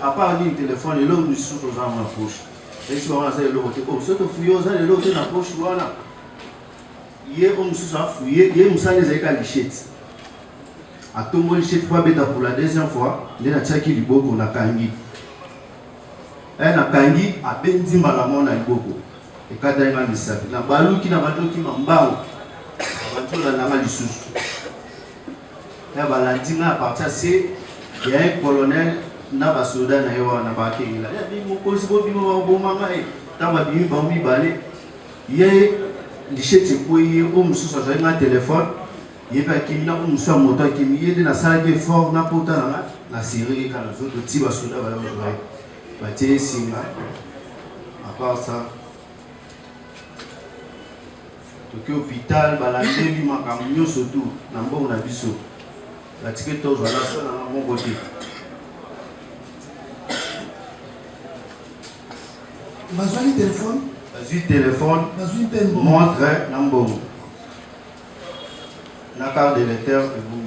à part le téléphone, et l'autre sous dans ma poche. Et si on a ça, l'autre, ce que fouillons, l'autre dans la poche, voilà. Hier, on nous a fouillé, hier, nous avons les lichettes. À tout le monde, lichette pour la deuxième fois, il y a tchaki du boko na kangi. Et na kangi, à Bendi Malamon na boko. Et quand il y a un message, na balou qui n'a pas de qui m'a mbao. On va tout la sous. Et à Valentina, à partir c'est, il y a un colonel. Na ba soda na yo na ba ke ila ya bi mo ko sibo bi mo bo mama e ta ba bi ba mi bale ye lichette ko ye o musu so na téléphone ye ba ki na o musu moto ki mi ye na sala ke fort na pota na série ka na zo to ti ba soda ba yo ba te singa à part ça to ke hôpital ba la devi makamnyo surtout na mbongo na biso la ticket to zo na so na mon côté. Vas-y téléphone. Vas-y téléphone. Vas-y montre number. La carte de lecteur et vous.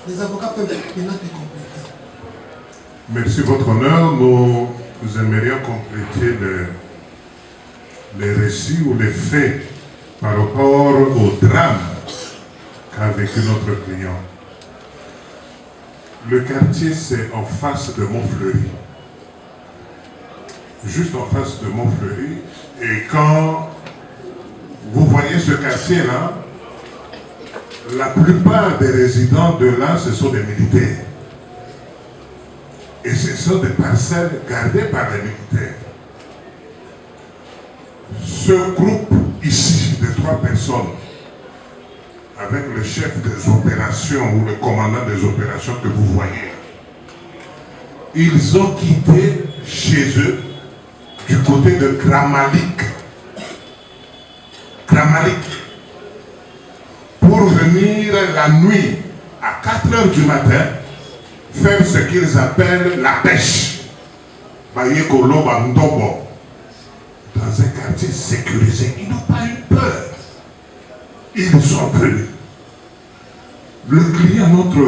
Les avocats peuvent maintenant te compléter. Merci votre honneur. Nous aimerions compléter les récits ou les faits par rapport au drame qu'a vécu notre client. Le quartier, c'est en face de Montfleury. Juste en face de Montfleury. Et quand vous voyez ce quartier-là, la plupart des résidents de là, ce sont des militaires. Et ce sont des parcelles gardées par les militaires. Ce groupe ici de 3 personnes, avec le chef des opérations ou le commandant des opérations que vous voyez, ils ont quitté chez eux du côté de Kramalik pour venir la nuit à 4 h du matin faire ce qu'ils appellent la pêche dans un quartier sécurisé. Ils n'ont pas eu peur. Ils sont venus. Le client, notre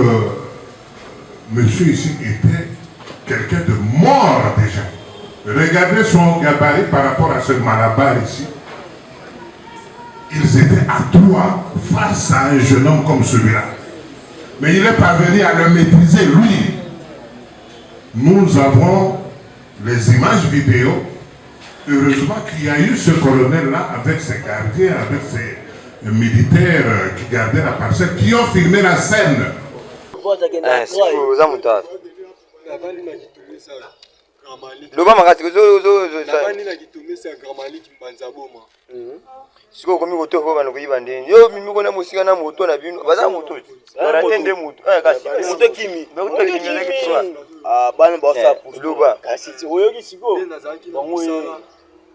monsieur ici, était quelqu'un de mort déjà. Regardez son gabarit par rapport à ce malabar ici. Ils étaient à 3 face à un jeune homme comme celui-là. Mais il est parvenu à le maîtriser, lui. Nous avons les images vidéo. Heureusement qu'il y a eu ce colonel-là avec ses gardiens, avec ses militaires qui gardaient la parcelle, qui ont filmé la scène. Loba makati siko komi koto ko bana kuyiba ndeni yo mimi kona musika na moto na bino baza moto baratende moto kasi moto kimi moto kimi bana ba sa loba kasi oyoki siko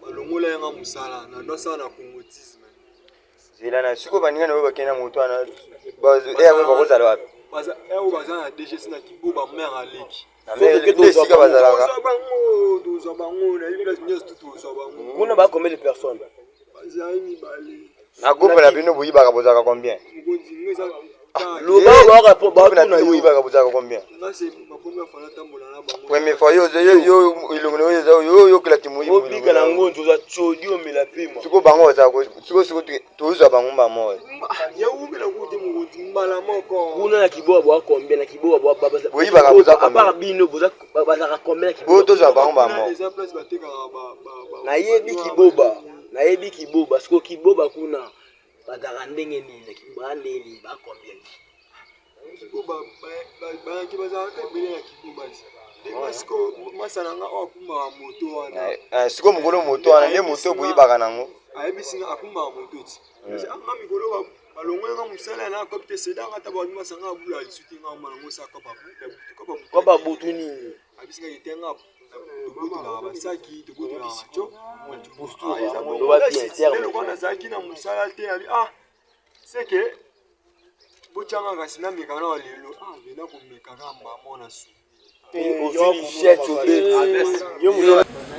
balongola yanga musala na ndosa na congotisme zela na siko baninga na bakena moto na bazo ewe bakozala wapi baza ewe baza na DG sina kibuba mère aleki kuna ba combien de personnes na groupe la bino boyi baka bozaka combien loba ba na bino boyi baka bozaka combien premier fois yo ilongolo kila timu yo bika na ngonzo za chodi o mela pima siko bango za siko toza bango ba mo ya umela kuti mukuti mbala moko kuna na kiboa bwa combien na kiboa bwa baba boyi baka bozaka apa bino bozaka combien kiboa toza bango ba mo na yebi kiboba na yebi kiboba siko kiboba kuna bataka ndenge nini kibande ili ba combien kiboba ba kibaza ka bele na kiboba siko masalanga akuma moto wana siko mukolo moto wana ne moto boyi baka nango ayebisinga akuma moto ti anga mikolo balongola musala na kopte sedanga tabali masanga bula lisutinga manango saka ko ba butu nini abisinga itenga tukutu la basaki tukutu la cho posture loba bien terme le kona zaki na musala te ali c'est que bochanga kasina mikana lelo vena ko mekaka mama su.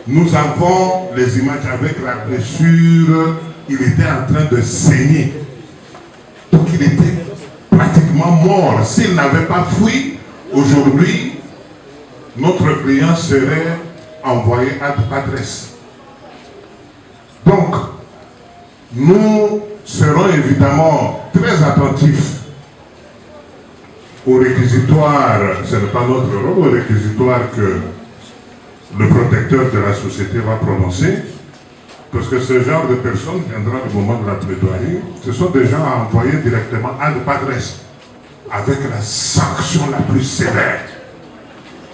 Nous avons les images avec la blessure. Il était en train de saigner. Donc il était pratiquement pratiquement mort. S'il n'avait pas fui, aujourd'hui, notre client serait envoyé ad patres. Donc, nous serons évidemment très attentifs au réquisitoire, ce n'est pas notre rôle, au réquisitoire que le protecteur de la société va prononcer, parce que ce genre de personne viendra au moment de la plaidoirie. Ce sont des gens à envoyer directement ad patres, avec la sanction la plus sévère.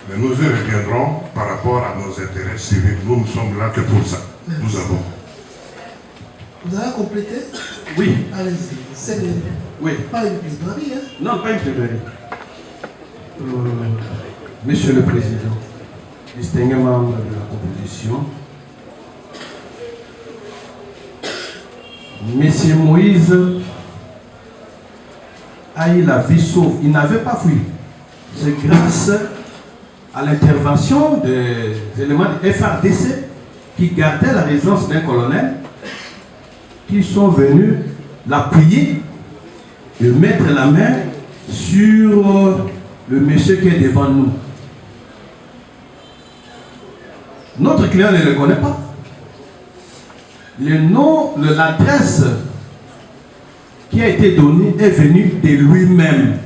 Mais nous y reviendrons par rapport à nos intérêts civils. Nous ne sommes là que pour ça. Merci. Nous avons. Vous avez complété? Oui. Allez-y. C'est Oui. pas une plaidoirie, hein? Non, pas une plaidoirie. Monsieur le Président, distingué membre de la composition, Monsieur Moïse a eu la vie sauve. Il n'avait pas fui. C'est grâce à l'intervention des éléments de FARDC qui gardaient la résidence d'un colonel, qui sont venus l'appuyer et mettre la main sur le monsieur qui est devant nous. Notre client ne le connaît pas. Le nom, l'adresse qui a été donnée est venue de lui-même.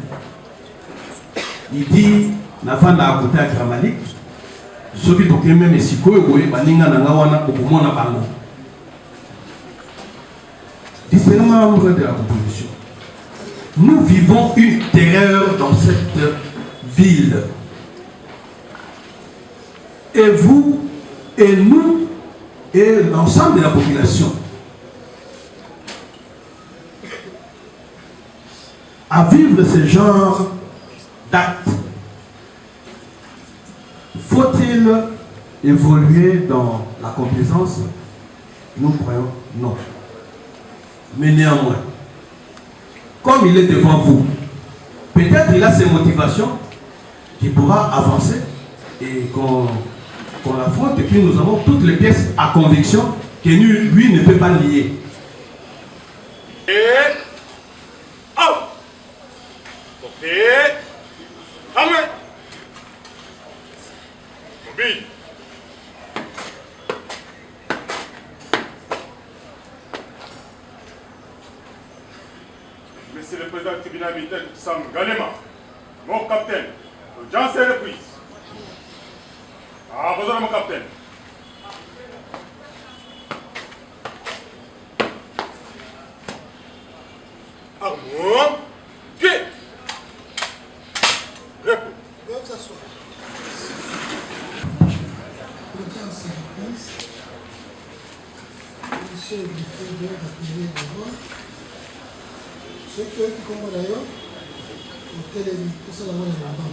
Il dit, Nafanda a côté à Kramalik, ce qui est même Siko et Baninga Nangawana au Poumon à Bango. Différents membres de la composition. Nous vivons une terreur dans cette ville. Et vous, et nous, et l'ensemble de la population. À vivre ce genre d'actes, faut-il évoluer dans la complaisance? Nous croyons non. Mais néanmoins, comme il est devant vous, peut-être il a ses motivations qui pourra avancer et qu'on l'affronte, et puis nous avons toutes les pièces à conviction que lui ne peut pas nier. Et oh, et amen. Mobile. Monsieur le président du tribunal militaire Sam Galema, mon capitaine, l'audience est reprise. Ah, besoin de mon capitaine. À moi, pied. Repos. Veuillez s'asseoir. L'audience est reprise. Monsieur le président d'appeler le voix. Ceux qui comprennent d'ailleurs, tout ça, la main est là-bas.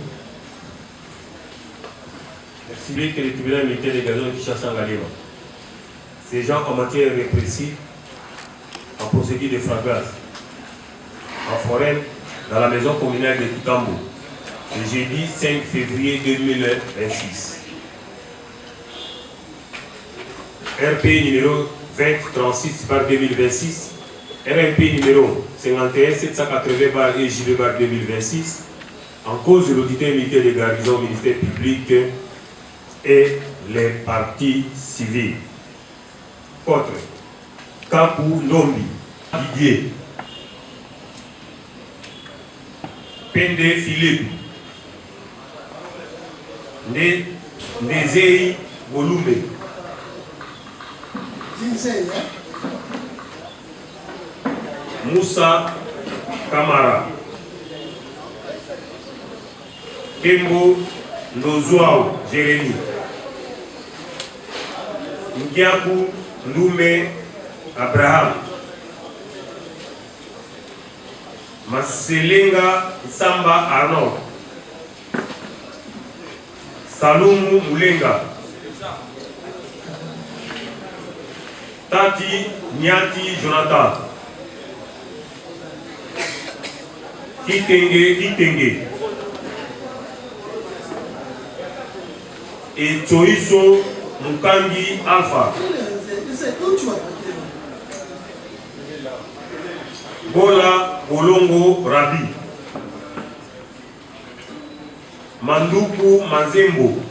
Merci que le tribunal militaire de Gazon qui chasse en Galema. Ces gens en matière répressive, en procédure de flagrance, en forêt, dans la maison communale de Toutambo, le jeudi 5 février 2026. RP numéro 2036/2026, RMP numéro 51-780/EJB/2026, en cause de l'auditeur militaire de garnison, ministère public et les partis civils. Autre, Kapou Lombi, Didier, Pende Philippe, Nezei Volume, Moussa Kamara, Kembo Ndozuao Jérémy, Ngiaku Ndume Abraham, Maselenga Samba Arnold, Salumu Mulenga, Tati Nyati Jonathan, Kitenge, et Choiso Mukangi Alpha, Bola Bolongo Rabi, Manduku Mazembo,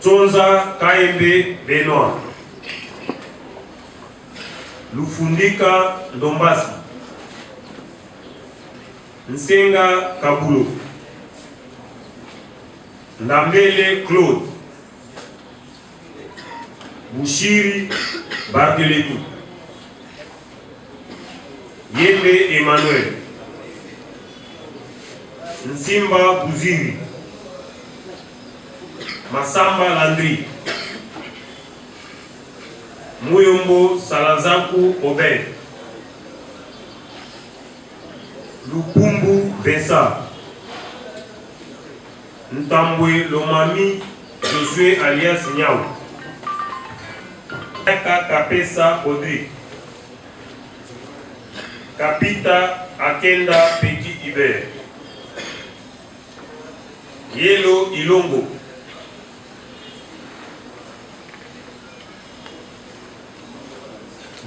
Tonza Kaembe Benoit, Lufundika Ndombasi, Nsenga Kabulo, Ndambele Claude, Bouchiri Barthélémy, Yembe Emmanuel, Nsimba Bouziri, Masamba Landry, Muyombo Salazaku Obed, Lupumbu Bessa, Ntambwe Lomami Josué alias Nyao, Kapesa Audrey, Kapita Akenda Petit Iber, Yelo Ilongo,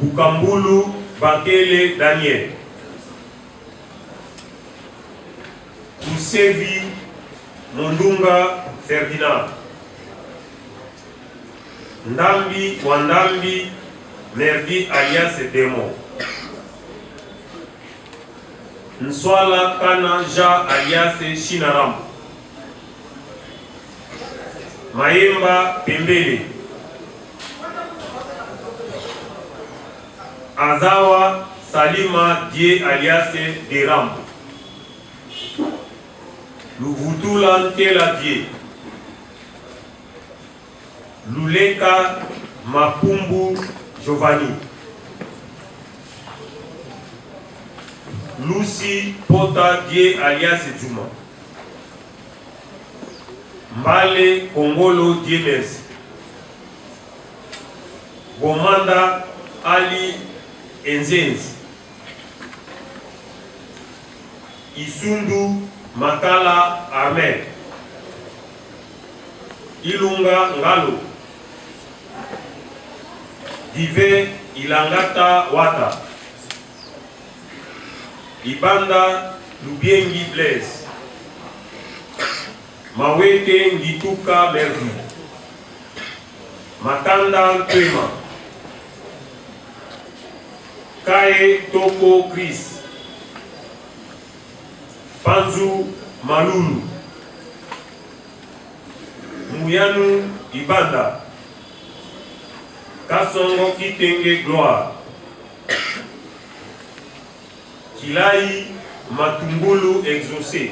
Bukambulu Bakele Daniel, Kusevi Mondunga Ferdinand, Ndambi Wandambi Merdi alias Demo, Nswala Kana Ja alias Shinaram, Maemba Pembele, Azawa Salima Die alias Deram, Luvutula Ntela Die, Luleka Mapumbu Giovanni, Lucy Pota Die alias Juma, Mbale Kongolo Dienes, Bomanda Ali Enzenzi, Isundu Makala Ahmed, Ilunga Ngalo, Dive Ilangata Wata, Ibanda Lubiengi Blaise, Mawete Ngituka Merdi, Makanda Twema, Kae Toko Chris, Panzu Malulu, Muyanu Ibanda, Kasongo Kitenge Gloire, Kilai Matumbulu Exaucé,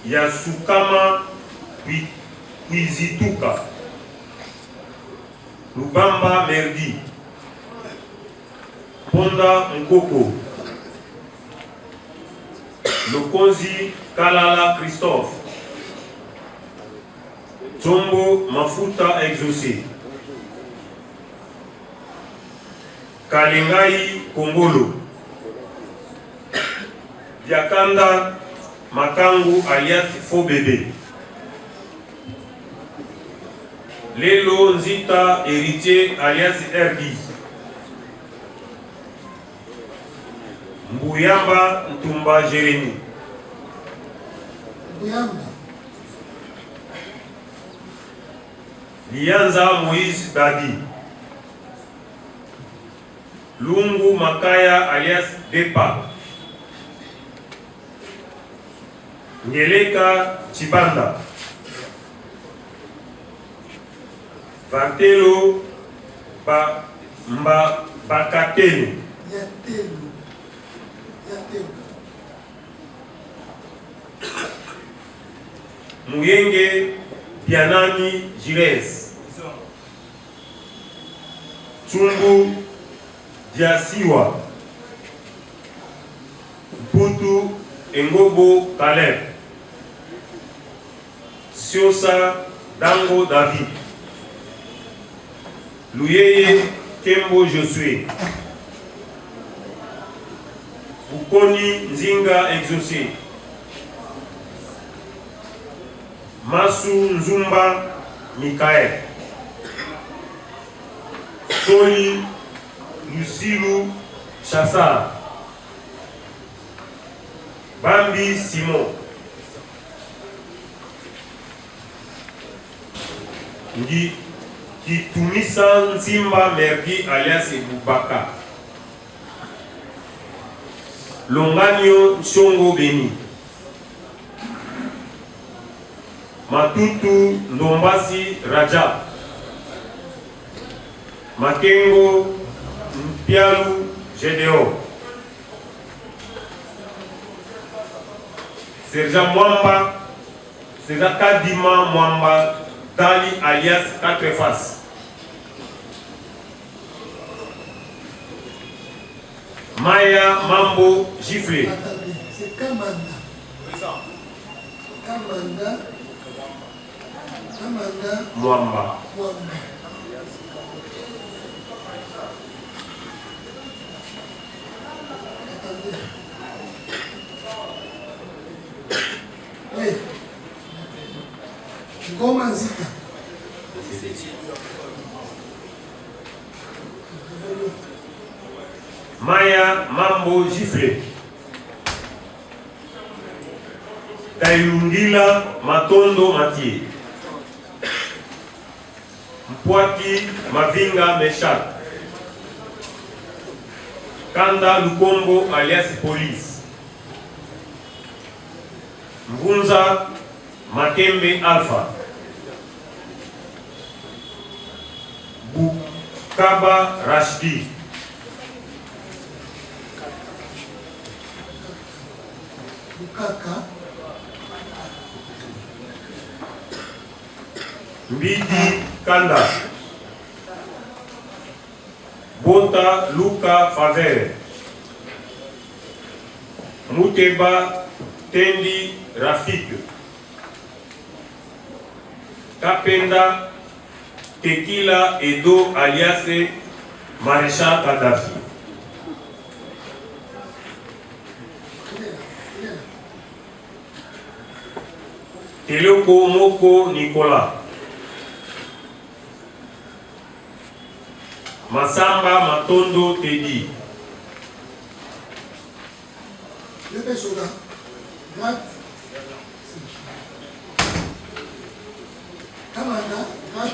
Yasukama Kwizituka, Lubamba Merdi, Ponda Nkoko, Lokonzi Kalala Christophe, Tombo Mafuta Exaucé, Kalengai Kongolo, Diakanda Makangu alias Fobebe, Lelo Nzita Héritier alias Erdi, Mbuyamba Ntumba Jérémy, Mbuyamba Lianza Moïse Dadi, Lungu Makaya alias Depa, Nyeleka Chibanda, Vatelo Bakatelu, Yatelu, Muyenge Pianani Jires, Chumbu Diasiwa, Putu Engobo Caleb, Siosa Dango David, Luyeye Kembo Josué, Ukoni Nzinga Exaucé, Masu Nzumba Mikael, Soli Lucilu Chassar, Bambi Simon. Kitumisa Nzimba Mergi alias Bubaka. Longanyo Shongo Beni. Matutu Ndombasi Raja. Makengo Mpialu Gédéon. Sergent Mwamba, Sergent Kadima Mwamba, Dali alias 4 faces. Maya Mambo Giflé. C'est Kamanda. Kamanda. Kamanda. Mwamba. Mwamba. Attendez. Oui. Ngoma Nzika. Maya Mambo Giflé. Kayungila Matondo Mathieu. Mpwaki Mavinga Meshak. Kanda Lukombo alias Police. Mbunza Makembe Alpha. Bukaba Rashidi. Bukaka. Mbidi Kanda. Bota Luka Favere. Muteba Tendi Rafik. Kapenda Tequila Edo alias Maréchal Kadhafi. Teloko Moko Nicolas. Masamba Matondo Tedi. Le Pessoda. Gat. Kamanda. Gat.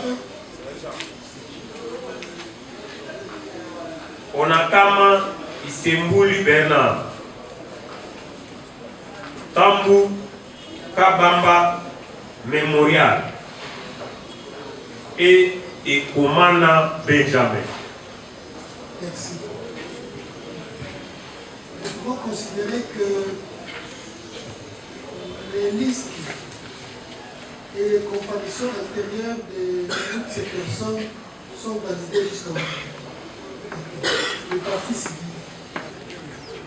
Onakama Isembuli Bernard. Tambu Kabamba Memorial. Et Ekomana Benjamin. Merci. Nous pouvons considérer que les listes et les comparaisons antérieures de toutes ces personnes sont validées jusqu'à maintenant. Le parti civil.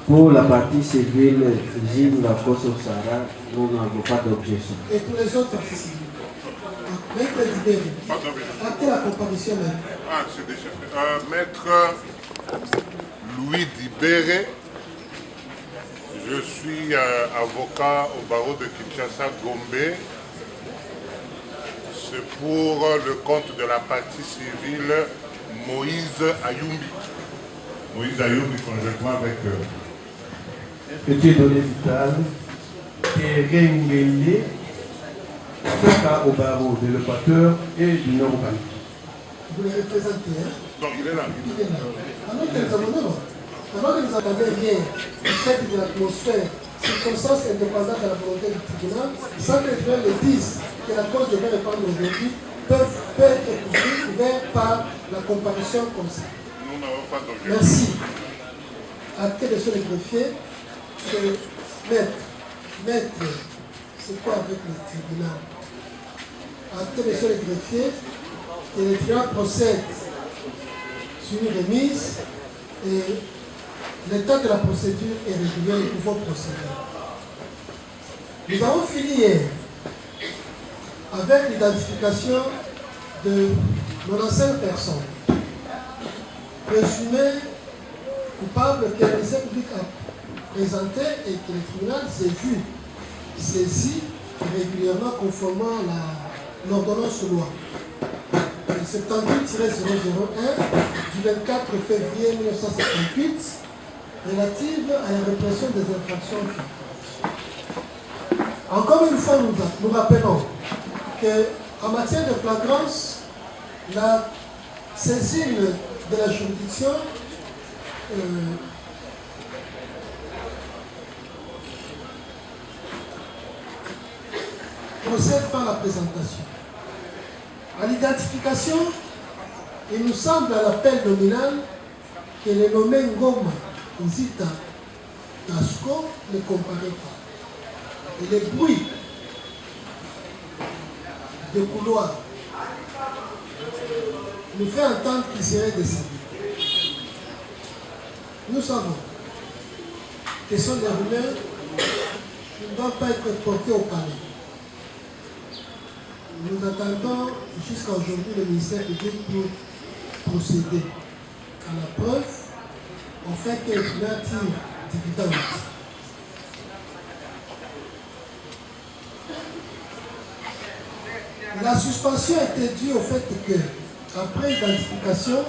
Pour la partie civile, Jim Lakoso Sara, nous n'avons pas d'objection. Et pour les autres parties civiles. Maître Dibéry, à quelle comparution même? Ah, c'est déjà fait. Maître Louis Dibéré, je suis avocat au barreau de Kinshasa Gombe. C'est pour le compte de la partie civile Moïse Ayumbi. Moïse Ayumbi, conjointement avec... Petit donné vital, Terengele, au barreau de l'Équateur et du Nord-Ouest. Vous les représentez, hein? Non, il est là. Il est là. Alors que nous avons rien du fait de l'atmosphère, circonstances indépendantes de la volonté du tribunal, sans que les tribunaux le disent que la cause devrait répondre aujourd'hui, peut être couvert par la comparution comme ça. Nous n'avons pas d'objet. Merci. À quel sont les greffiers? C'est maître, c'est quoi avec le tribunal? À quel sont les greffiers? Que le tribunal procède sur une remise et l'état de la procédure est régulier, nous pouvons procéder. Nous avons fini hier avec l'identification de 95 personnes présumées coupables que le ministère public a présenté et que le tribunal s'est vu saisi régulièrement conformément à l'ordonnance loi 72-001 du 24 février 1958 relative à la répression des infractions. Encore une fois, nous rappelons qu'en matière de flagrance, la saisine de la juridiction procède par la présentation. À l'identification, il nous semble à l'appel nominal que le nommé Ngoma Nzita Tasco ne comparaît pas. Et les bruits de couloir nous fait entendre qu'il serait décédé. Nous savons que ce sont des rumeurs qui ne doivent pas être portées au palais. Nous attendons jusqu'à aujourd'hui le ministère public pour procéder à la preuve en fait qu'il y a une dividende. La suspension était due au fait que, après identification,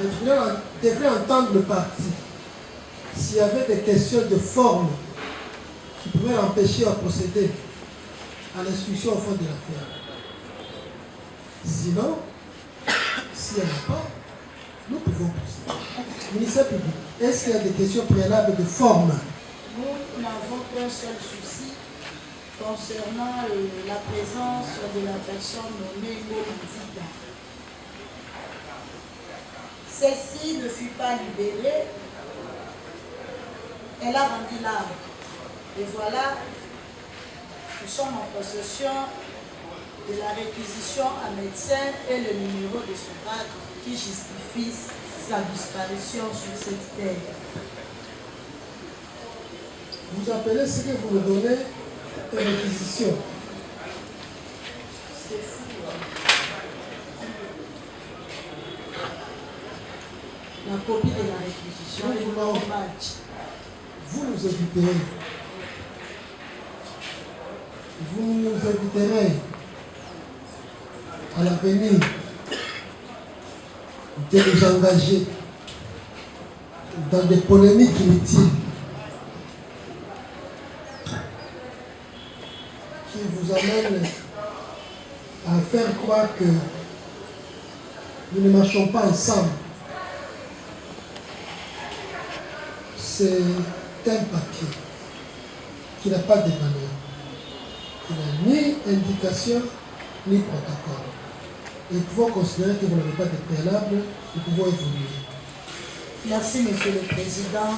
le tribunal devait entendre le parti s'il y avait des questions de forme qui pouvaient l'empêcher à procéder à l'instruction au fond de l'affaire. Sinon, s'il n'y en a pas, nous pouvons procéder. Ministère public, est-ce qu'il y a des questions préalables de forme? Nous n'avons qu'un seul souci concernant la présence de la personne nommée Ngoma. Celle-ci ne fut pas libérée, elle a rendu l'âme. Et voilà, nous sommes en possession de la réquisition à médecin et le numéro de son cadre qui justifie sa disparition sur cette terre. Vous appelez ce que vous me donnez une réquisition. C'est fou. La copie de la réquisition est un match. Vous nous inviterez. Vous nous inviterez à l'avenir de nous engager dans des polémiques inutiles qui vous amènent à faire croire que nous ne marchons pas ensemble. C'est un papier qui n'a pas de valeur. Il n'a ni indication ni protocole. Et nous pouvons considérer que vous n'avez pas de préalable, nous pouvons évoluer. Merci, Monsieur le Président.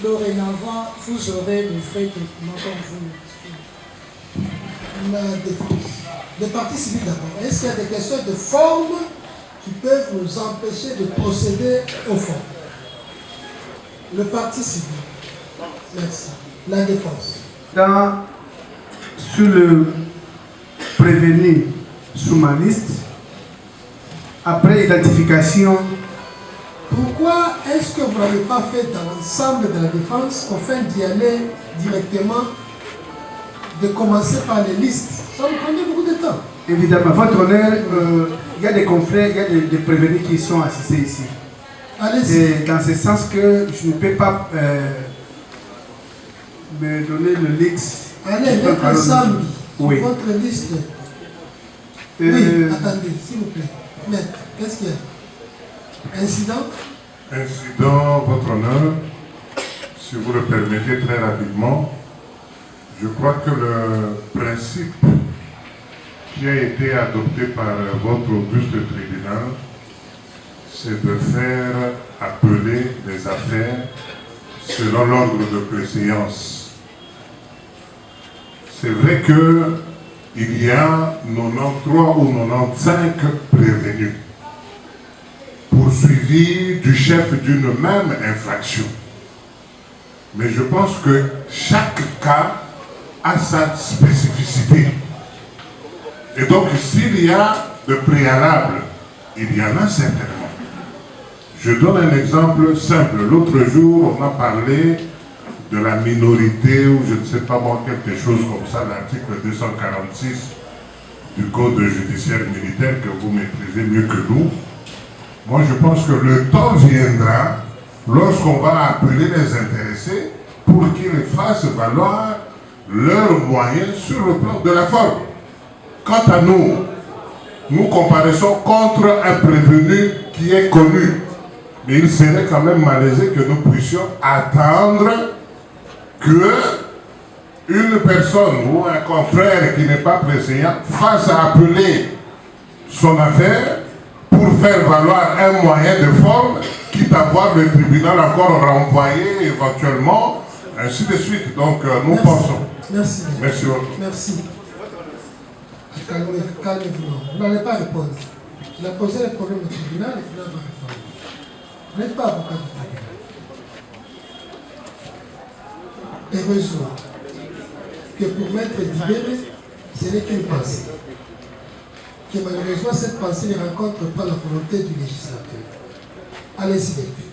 Dorénavant, vous aurez de vrais documents comme vous. La défense. Les partis civils d'abord. Est-ce qu'il y a des questions de forme qui peuvent nous empêcher de procéder au fond? Le parti civil. Merci. La défense. Sur le prévenu sous ma liste, après identification. Pourquoi est-ce que vous n'avez pas fait dans l'ensemble de la défense afin d'y aller directement, de commencer par les listes? Ça vous prenait beaucoup de temps. Évidemment, votre honneur, il y a des confrères, il y a des prévenus qui sont assistés ici. Allez-y. Dans ce sens que je ne peux pas me donner le liste. Allez, mettre ensemble oui. Votre liste. Oui, attendez, s'il vous plaît. Maître, qu'est-ce qu'il y a? Incident? Incident, votre honneur, si vous le permettez très rapidement, je crois que le principe qui a été adopté par votre auguste tribunal, c'est de faire appeler les affaires selon l'ordre de préséance. C'est vrai qu'il y a 93 ou 95 prévenus poursuivis du chef d'une même infraction. Mais je pense que chaque cas a sa spécificité. Et donc, s'il y a de préalables, il y en a certainement. Je donne un exemple simple. L'autre jour, on a parlé de la minorité, ou je ne sais pas moi, quelque chose comme ça, l'article 246 du Code judiciaire militaire que vous maîtrisez mieux que nous. Moi, je pense que le temps viendra lorsqu'on va appeler les intéressés pour qu'ils fassent valoir leurs moyens sur le plan de la forme. Quant à nous, nous comparaissons contre un prévenu qui est connu. Mais il serait quand même malaisé que nous puissions attendre que une personne ou un confrère qui n'est pas préséant fasse appeler son affaire pour faire valoir un moyen de forme, quitte à voir le tribunal encore renvoyé éventuellement, ainsi de suite. Donc nous pensons. Merci. Merci. Merci. Calmez-vous. Vous n'allez pas répondre. Il a posé le problème au tribunal et il va répondre. Vous n'êtes pas avocat du tribunal. Heureusement que pour Maître Dibéré, ce n'est qu'une pensée. Que malheureusement, cette pensée ne rencontre pas la volonté du législateur. Allez-y, Delphine.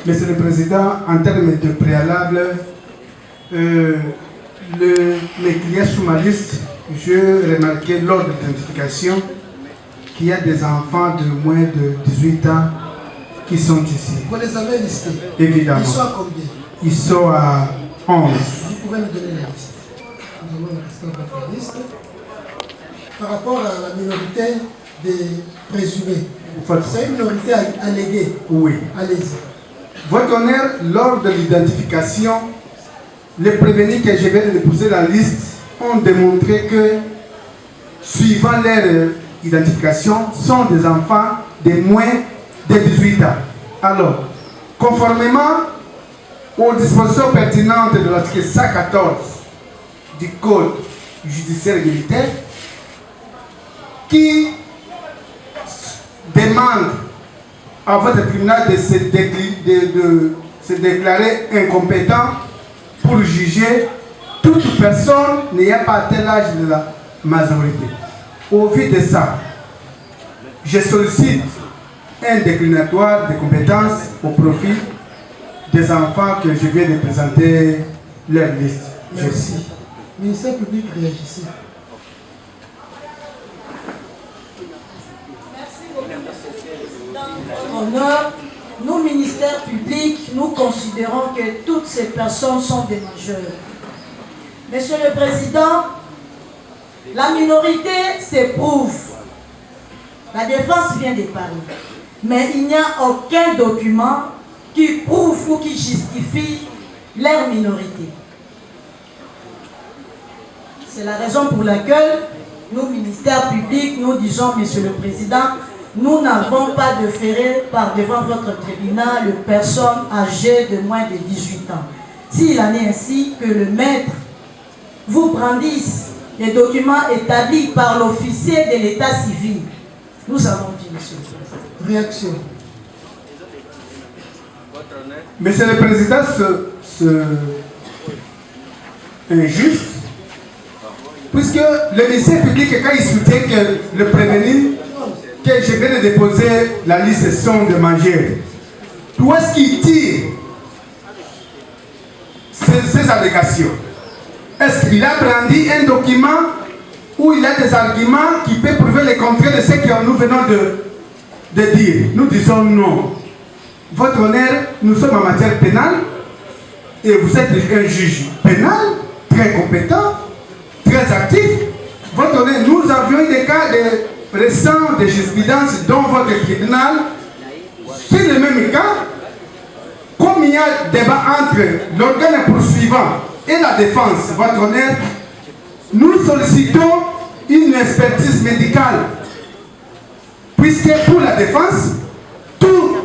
Monsieur le Président, en termes de préalable, mes clients sous ma liste, je remarquais lors de l'identification qu'il y a des enfants de moins de 18 ans qui sont ici. Vous les avez listés? Évidemment. Ils sont à combien? Ils sont à 11. Vous pouvez nous donner la liste. Nous allons rester dans votre liste. Par rapport à la minorité des présumés, c'est une minorité alléguée. Oui. Allez-y. Votre honneur, lors de l'identification, les prévenus que je viens de déposer la liste ont démontré que, suivant leur identification, sont des enfants de moins de 18 ans. Alors, conformément aux dispositions pertinentes de l'article 114 du Code judiciaire et militaire, qui demande à votre tribunal de se déclarer incompétent pour juger toute personne n'ayant pas atteint l'âge de la majorité. Au vu de ça, je sollicite un déclinatoire de compétences au profit des enfants que je viens de présenter leur liste. Merci. Ministère public, réagissez. Honneur, nous, ministère public, nous considérons que toutes ces personnes sont des majeurs. Monsieur le Président, la minorité s'éprouve. La défense vient de parler. Mais il n'y a aucun document qui prouve ou qui justifie leur minorité. C'est la raison pour laquelle nous, ministère public, nous disons, Monsieur le Président, nous n'avons pas de ferrer par devant votre tribunal de personnes âgées de moins de 18 ans. S'il en est ainsi que le maître vous brandisse les documents établis par l'officier de l'état civil, nous avons dit, Monsieur le Président. Réaction. Monsieur le Président, c'est injuste, puisque le ministère public, quand il soutient que le prévenu que je viens de déposer la liste sont de majeurs, d'où est-ce qu'il tire ces allégations? Est-ce qu'il a brandi un document où il a des arguments qui peuvent prouver le contraire de ce que nous venons de dire? Nous disons non. Votre honneur, nous sommes en matière pénale et vous êtes un juge pénal très compétent, très actif. Votre honneur, nous avions des cas de récents de jurisprudence dans votre tribunal. C'est le même cas. Comme il y a débat entre l'organe poursuivant et la défense, votre honneur, nous sollicitons une expertise médicale. Puisque pour la défense, tous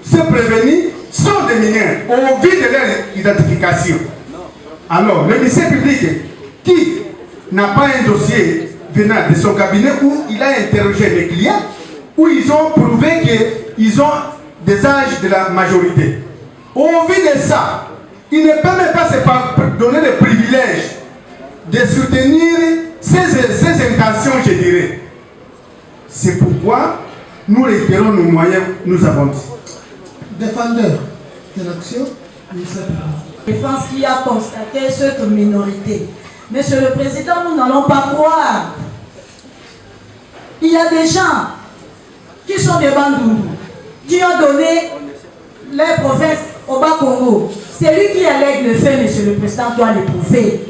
ces prévenus sont des mineurs au vu de leur identification. Alors, le ministère public qui n'a pas un dossier venant de son cabinet où il a interrogé les clients, où ils ont prouvé qu'ils ont des âges de la majorité. Au vu de ça, il ne peut même pas se donner le privilège de soutenir ces intentions, je dirais. C'est pourquoi nous réitérons nos moyens, nous avons dit. Défendeur de l'action, défense qui a constaté cette minorité. Monsieur le Président, nous n'allons pas croire. Il y a des gens qui sont des bandous, qui ont donné les provinces au Bas-Congo. C'est lui qui allègue le fait, Monsieur le Président, doit le prouver.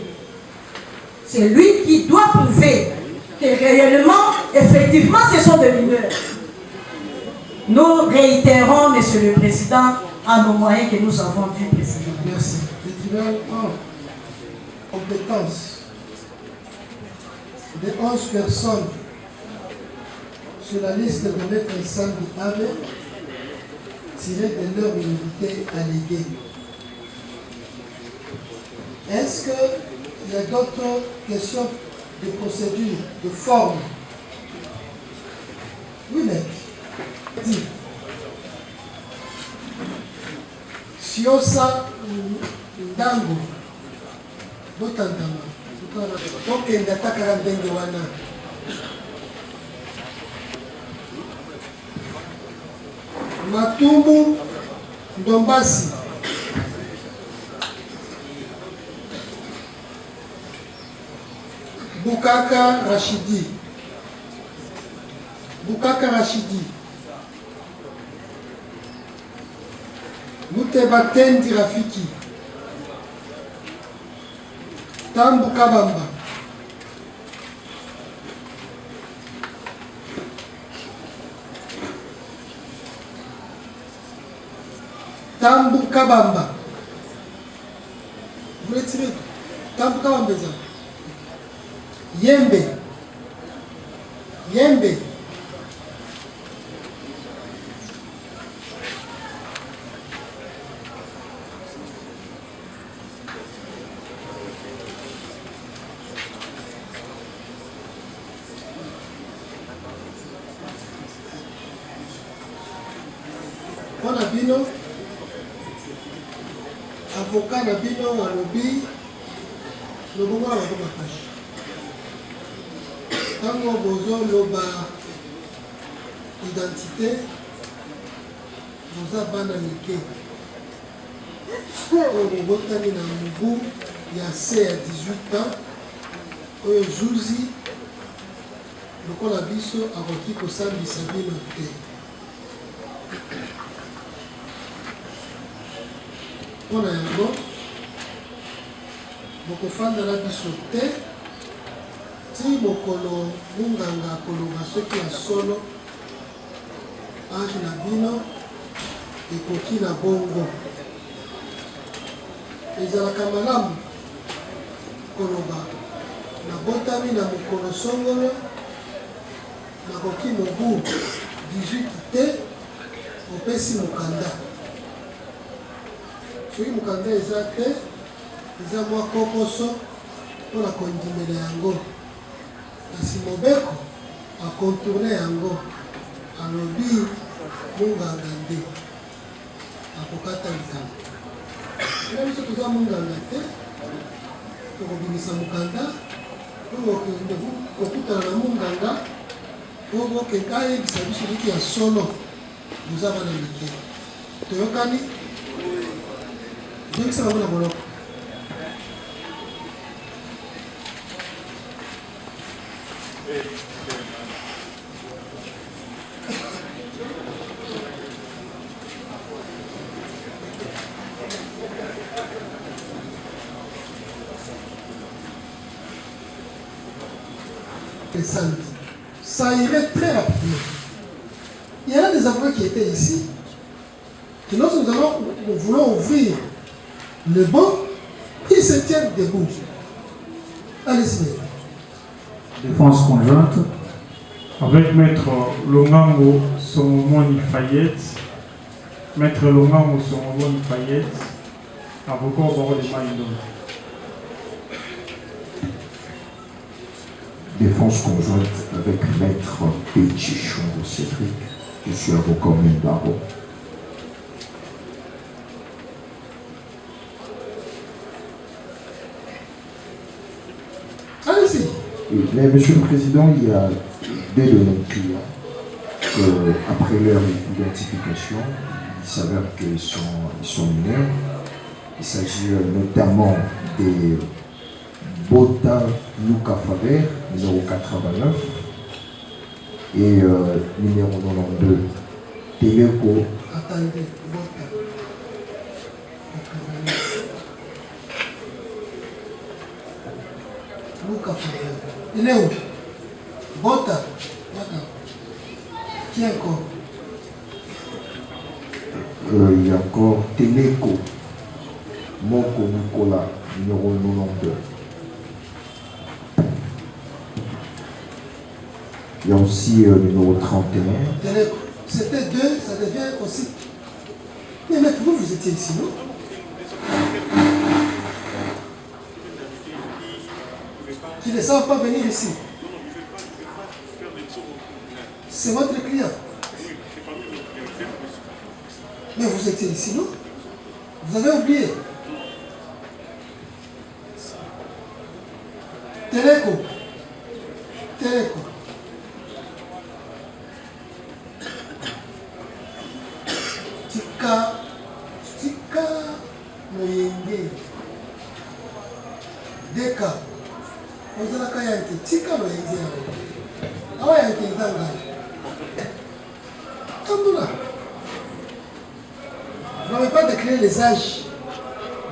C'est lui qui doit prouver que réellement, effectivement, ce sont des mineurs. Nous réitérons, Monsieur le Président, à nos moyens que nous avons du Président. Merci. Le tribunal 1, compétence de 11 personnes sur la liste de Maître Sam Abe tirées de leur minorité alléguée. Est-ce qu'il y a d'autres questions de procédure, de forme? Oui, mais Siosa Ndango Botandama tokenda takala ndenge wana Matumbu Ndombasi Bukaka Rashidi Mutebatendi Rafiki Tambu Kabamba Vous les tirez Tambu Kabamba Yembe Wana bino avocat na bino walobi lobongo na bakoma kashi tango bozo loba identité boza bana mike oyo botani na mubu ya se ya 18 ans oyo zuzi lokola biso akoki kosambisa bino te. Mpona yango bokofandela biso te ti mokolo munganga akoloba soki ya solo age na bino ekoki na bongo. Ezalaka malamu koloba nabotami na mokolo songolo nakoki mobu 18 te opesi mokanda. Soki mokanda eza te eza mwa kokoso mpona kondimela yango, kasi mobeko akontourne yango alobi munganga nde akokata likambo. Ela biso toza munganga te tokobimisa mokanda okutana na munganga po okende ayebisa biso liki ya solo boza bana mike. Toyokani jengisa bango na boloko. Ça irait très rapidement. Il y en a des avocats qui étaient ici, qui lorsque nous voulons ouvrir le banc, ils se tiennent debout. Allez-y. Défense conjointe. Avec Maître Longango Somomoni Fayette, Maître Longango Somomoni Fayette, avocat au barreau de Maïdo. Défense conjointe avec Maître Péchichon Cédric, je suis avocat au même barreau. Allez-y. Mais Monsieur le Président, il y a deux de nos clients après leur identification, il s'avère qu'ils sont mineurs. Il s'agit notamment des Bota Luca Faber, numéro 89, et numéro 92, Teleko. Attendez, Bota. Luca Il est où? Bota. Qui encore? Il y a encore Téléco, Moko Nicolas, numéro 92. Il y a aussi le numéro 31. Téléco. C'était 2, ça devient aussi. Mais maître, vous étiez ici, non? Qui ne savent pas venir ici. C'est votre client. Mais vous étiez ici, non? Vous avez oublié. Téléco. Téléco. Tika Moyenge. Deka. Vous avez la Tika Moyenge. Ah ouais, il y a vous n'avez pas décliné les âges.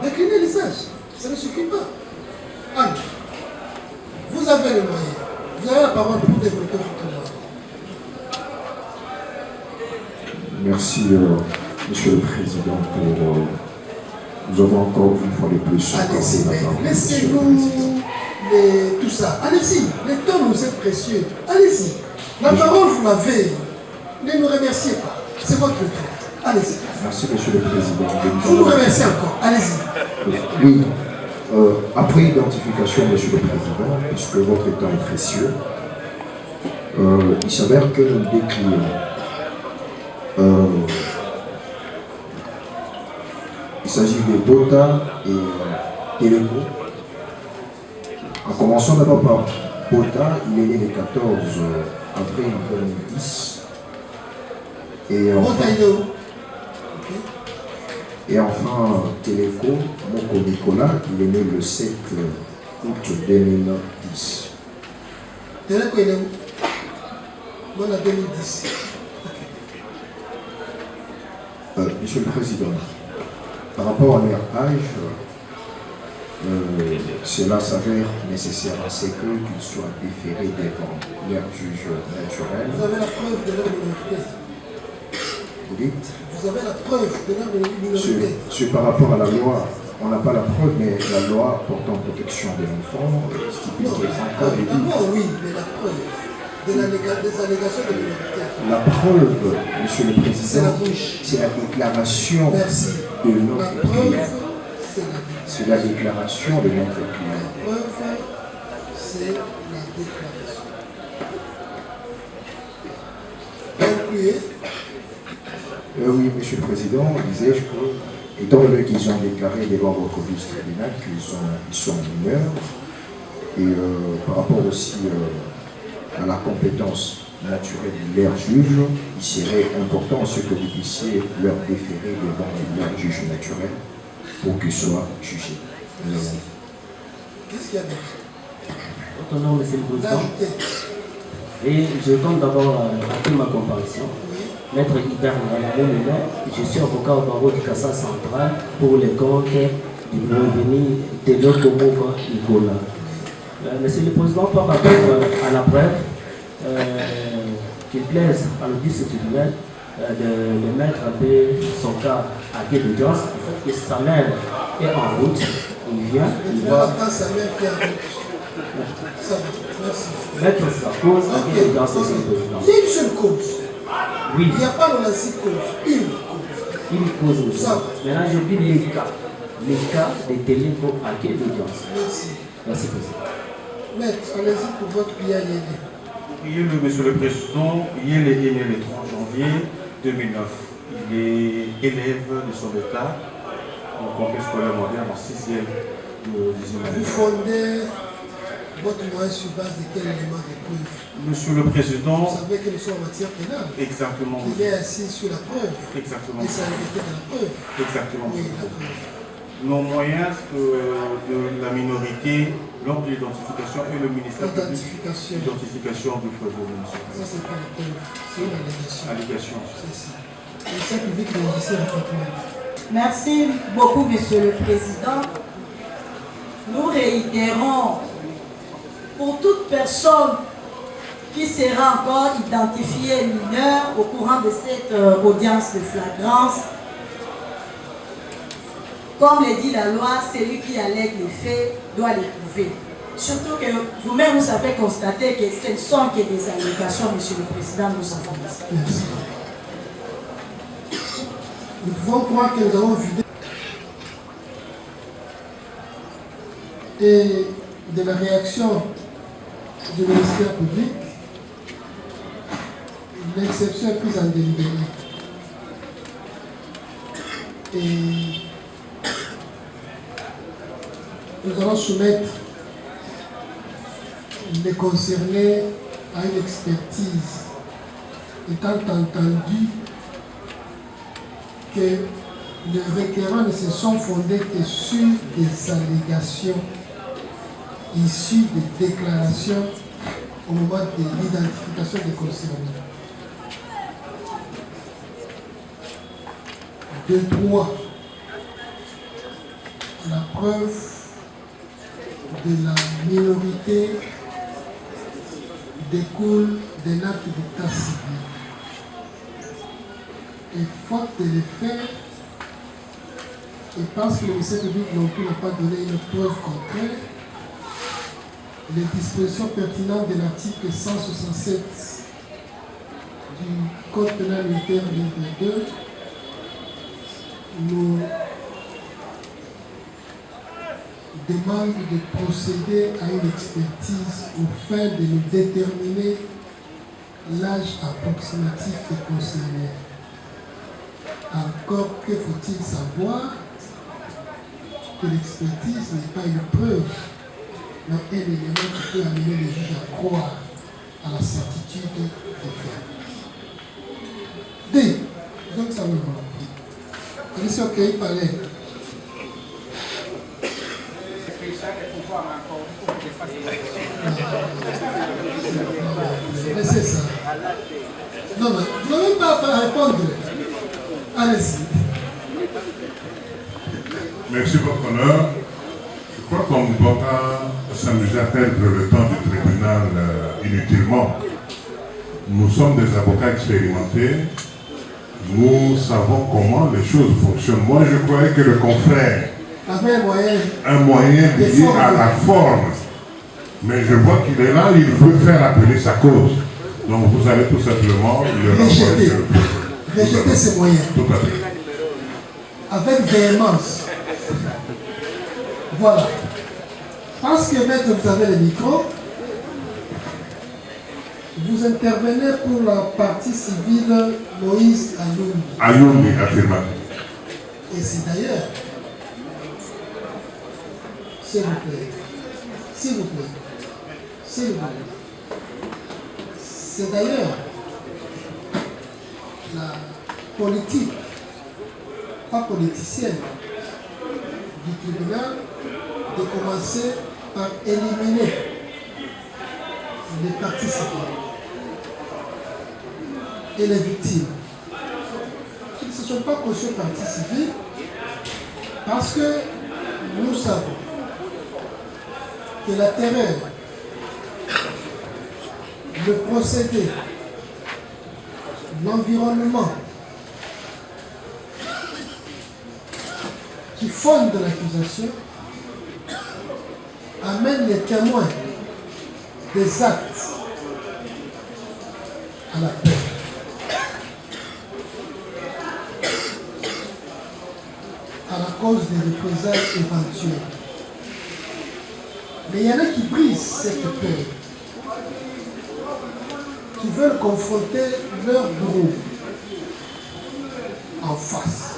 Déclinez les âges. Ça ne suffit pas. Allez. Vous avez les moyens. Vous avez la parole pour développer votre droit. Merci, Monsieur le Président, pour... nous avons encore une fois de plus... Allez-y, laissez-nous tout ça. Allez-y, le temps nous est précieux. Allez-y. La parole, vous l'avez. Ne nous remerciez pas. C'est votre tour. Allez-y. Merci, Monsieur le Président. Vous nous remerciez encore. Allez-y. Oui. Après identification, Monsieur le Président, puisque votre temps est précieux, il s'avère que nous déclinons. Il s'agit de Bota et Téléco. En commençant d'abord par Bota, il est né le 14 avril 2010. Et enfin, Téléco, Moko Nicolas, il est né le 7 août 2010. Téléco, il est où? Bon, en 2010. Monsieur le Président, par rapport à leur âge, cela s'avère nécessaire à ce qu'ils soient déférés devant leur juge naturel. Vous avez la preuve de leur minorité. Vous dites? Vous avez la preuve de leur minorité. Par rapport à la loi, on n'a pas la preuve, mais la loi portant protection de l'enfant stipule qu'il y a un cas de vie. Oui, mais la preuve des allégations de minorité. La preuve, Monsieur le Président, c'est la déclaration de notre client. C'est la déclaration de notre client. La preuve, c'est la déclaration. Concluez. Oui, Monsieur le Président, disais-je que, étant donné qu'ils ont déclaré devant votre juge tribunal qu'ils sont mineurs, et par rapport aussi à la compétence naturelle de leur juge, il serait important ce que vous puissiez leur déférer devant leur juge naturel pour qu'ils soient jugés. Qu'est-ce qu'il y a d'autre? Votre nom, Monsieur le Président. Et je compte d'abord appeler ma comparution. Maître Hubert Ngalamou, je suis avocat au barreau du Cassa central pour les comptes du revenu de notre Moko Nicolas. Monsieur le Président, par rapport à la preuve, qu'il plaise à l'audience tribunal de mettre un peu son cas à quai d'audience, il faut que sa mère est en route, il vient, il va mettre sa cause à quai d'audience, Monsieur le Président. Il y a une seule cause. Oui. Il n'y a pas dans la cause. Une cause. Une cause, monsieur. Maintenant, je dis les cas de Téléco à quai d'audience. Merci. Merci, Président. Maître, allez-y pour votre client Yéné. Monsieur le Président, Yéné est né le 30 janvier 2009. Il est élève de son état au complexe scolaire moderne en 6e de 10e année. Vous fondez votre moyen sur base de quel élément de preuve? Monsieur le Président, vous savez que nous sommes en matière pénale. Exactement. Il est assis sur la preuve. Exactement. Et ça a été de la preuve. Exactement. Oui, la preuve. Nos moyens de la minorité lors de l'identification et le ministère public l'identification du prévenu. Ça, c'est pas la preuve, c'est une allégation. Allégation. C'est ça. Et ça, public réagissait rapidement. Merci beaucoup, Monsieur le Président. Nous réitérons pour toute personne qui sera encore identifiée mineure au courant de cette audience de flagrance, comme le dit la loi, celui qui allègue les faits doit les prouver. Surtout que vous-même, vous avez constaté que ce ne sont que des allégations, Monsieur le Président, nous avons dit. Merci. Nous pouvons croire que nous avons vu et de la réaction du ministère public, l'exception est prise en délibéré. Et nous allons soumettre les concernés à une expertise, étant entendu que les requérants ne se sont fondés que sur des allégations issues des déclarations au moment de l'identification des concernés. De droit, la preuve de la minorité découle d'un acte d'état civil. Et faute de les faire, et parce que le ministère public non plus n'a pas donné une preuve contraire, les dispositions pertinentes de l'article 167 du Code pénal militaire livre 2 nous demande de procéder à une expertise au fin de nous déterminer l'âge approximatif des concernés. Encore, que faut-il savoir que l'expertise n'est pas une preuve, mais un élément qui peut amener les juges à croire à la certitude des faits. D. Donc ça me va. Allez-y, ok, il parlait. Laissez ça. Non, mais vous n'avez pas à répondre. Allez-y. Merci, votre honneur. Je crois qu'on ne doit pas s'amuser à perdre le temps du tribunal inutilement. Nous sommes des avocats expérimentés. Nous savons comment les choses fonctionnent. Moi, je croyais que le confrère avait un moyen lié à la forme. Mais je vois qu'il est là, il veut faire appeler sa cause. Donc vous allez tout simplement le rejeter ces moyens. Tout à fait. Avec véhémence. Voilà. Parce que, maître, vous avez le micro, vous intervenez pour la partie civile Moïse Ayoumbi. Ayoumbi, affirmatif. Et c'est d'ailleurs, s'il vous plaît, s'il vous plaît, s'il vous plaît, c'est d'ailleurs la politique, pas politicienne, du tribunal de commencer par éliminer les parties civiles et les victimes qui ne se sont pas conçus parties civiles parce que nous savons que la terreur, le procédé, l'environnement qui fonde l'accusation amène les témoins des actes à la paix. À la cause des représailles éventuelles. Mais il y en a qui brisent cette paix, qui veulent confronter leur bourreau en face.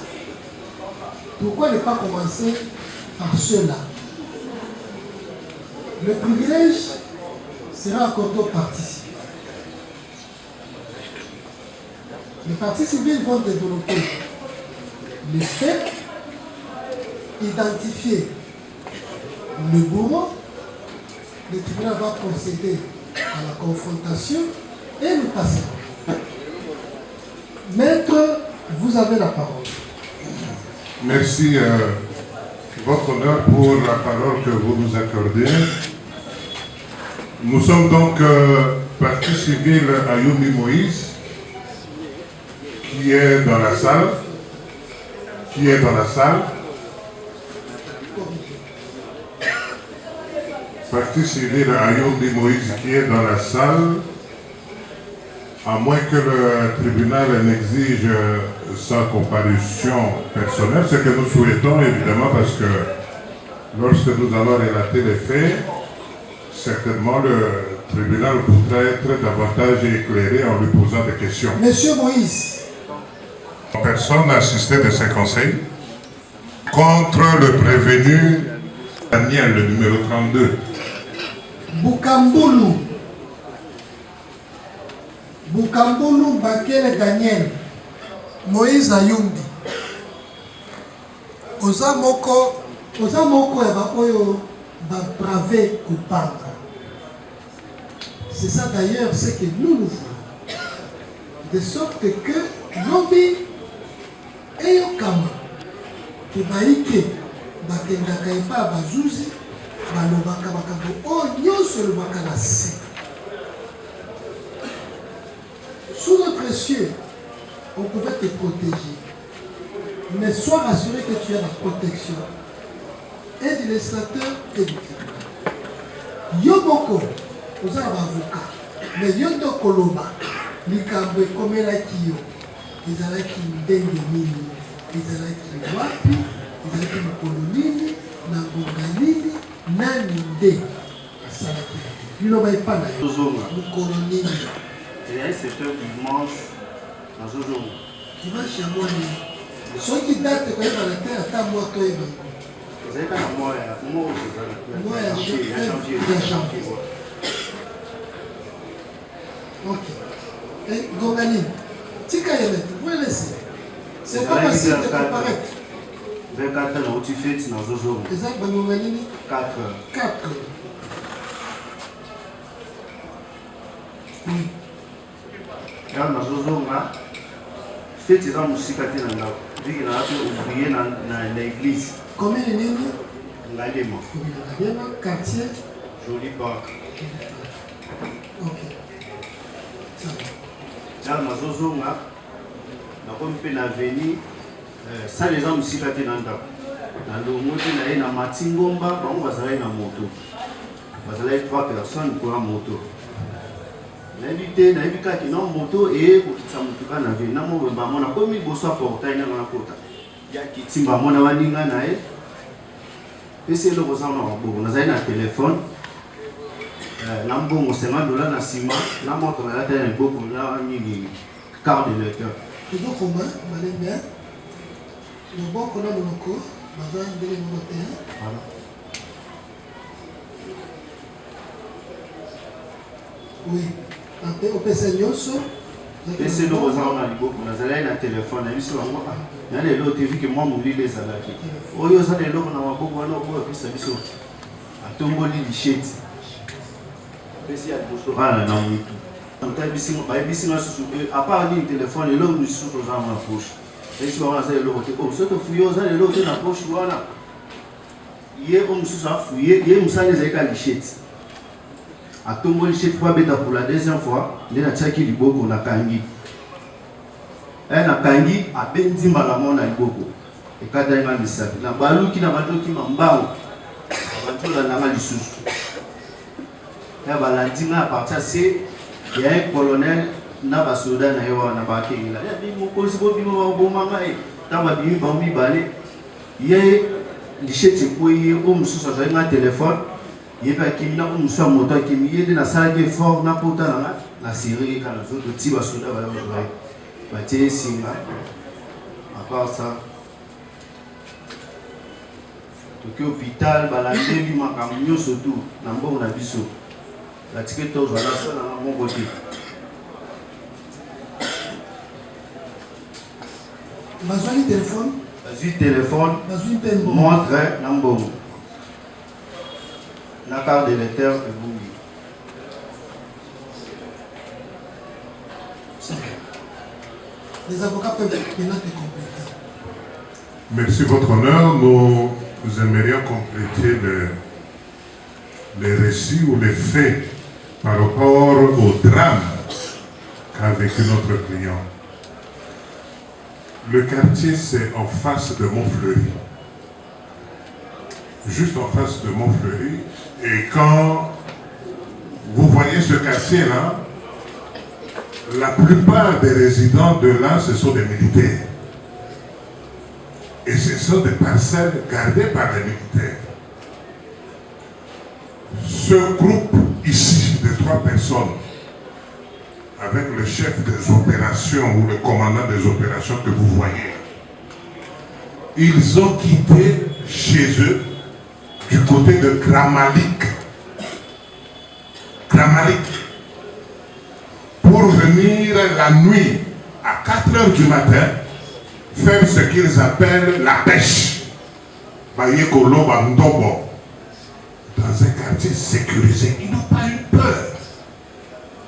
Pourquoi ne pas commencer par ceux-là? Le privilège sera accordé aux parties civiles. Les parties civiles vont développer les faits, identifier le bourreau, le tribunal va procéder à la confrontation et nous passons. Maître, vous avez la parole. Merci, votre honneur, pour la parole que vous nous accordez. Nous sommes donc partie civile Ayumi Moïse, qui est dans la salle. Partie civile Ayumi Moïse qui est dans la salle, à moins que le tribunal n'exige sa comparution personnelle, ce que nous souhaitons évidemment, parce que lorsque nous allons relater les faits, certainement le tribunal voudra être davantage éclairé en lui posant des questions. Monsieur Moïse. Personne n'a assisté de ces conseils contre le prévenu Daniel, le numéro 32. Bukambulu Bakele Daniel, Moïse Ayumbi. Oza moko ya bakoyo bravé coupable. C'est ça d'ailleurs ce que nous voulons. De sorte que Lobi et Yokama, que Baïke, Bakendaka et pas Bazouzi, Balobaka Bakabo, oh, Nyos le Bakanasi. Sous notre cieux, on pouvait te protéger. Mais sois rassuré que tu as la protection et du législateur et du tribunal. Yoboko, vous avez un avocat. Mais Yondo Koloba, Likambe Komelaki yo, Izalaki Ndenge Nini, Izalaki Wapi, Izalaki Mkolonini, Nangonganini, Naninde, Asalaki. Liloba Ipana, Mkolonini. Il y a un secteur dimanche dans ce jour. Dimanche, il y a moi. Ceux qui datent quand même à la terre, à moi, toi et moi. Vous avez quand moi, janvier. Ok. Et Gongani, Tika Yemet, vous pouvez laisser. C'est pas facile de comparer. 24 ans, où tu fais dans ce jour. Exact, Gongani 4 heures. 4 heures. Oui. Quand dans ce jour là, faites des gens musiques à Ténanga. Vu qu'il a oublié dans l'église. Combien de lignes? Ngalema. Ngalema, quartier. Joli Park. Ok. Dans ce jour là, on peut venir. Ça les gens musiques à Ténanga. Dans le monde, il y a un matingomba, on va aller dans moto. On va aller 3 personnes pour la moto. L'invité n'a pas qui n'a moto et ça me fait na vie na mo ba mona komi boso portail na na kota ya kitimba mona waninga na e pese lo bosa na bo na zaina téléphone na mbongo $50 na sima na moto na ta na boko na nyingi carte de lecteur tu dois comment malembe le boko na monoko bazan de monoté voilà. Oui. Au PC Nyoso, PC nous avons un téléphone, il y a des lots de vie que moi, je les salariés. Oh, il y a des lots qui ont beaucoup de PC. À tomber les chèques. PC a beaucoup de choses. À part le téléphone, les lots nous sont dans la poche. Et si on a des lots, oh, ce que fouillez, les lots dans la poche, voilà. Hier, on nous a fouillé, hier, on s'est les chèques. A tombé chez toi pour la deuxième fois, il a tchaki liboko na kangi. Na kangi a bendi malamo na liboko. Et kada nga misabi. Na baluki na badoki mambao. Bantu la nanga lisusu. Ya balandinga a partir c'est il y a un colonel na basoda na yo na bakenga. Ya bi mo polisi bo bi mo bo manga e. Taba bi ba mi balé. Ye lichete ko ye o mususu za nga téléphone. Il y a qui n'a pas de moto qui est dans la salle de fort n'a pas la série quand les autres petits soldats vont jouer. Bâtir Singa. À part ça, tout hôpital, baladé, lui m'a camion surtout. N'importe on a vu ça. La ticket aux voilà ça dans mon côté. Besoin de téléphone. Besoin de téléphone. Besoin de montre n'importe. La carte de lecteur et vous. Les avocats peuvent maintenant te compléter. Merci, votre honneur. Nous aimerions compléter les récits ou les faits par rapport au drame qu'a vécu notre client. Le quartier, c'est en face de Montfleury. Juste en face de Montfleury. Et quand vous voyez ce quartier-là, la plupart des résidents de là, ce sont des militaires. Et ce sont des parcelles gardées par les militaires. Ce groupe ici de 3 personnes, avec le chef des opérations ou le commandant des opérations que vous voyez, ils ont quitté chez eux du côté de Kramalik, pour venir la nuit à 4 h du matin faire ce qu'ils appellent la pêche. Dans un quartier sécurisé. Ils n'ont pas eu peur.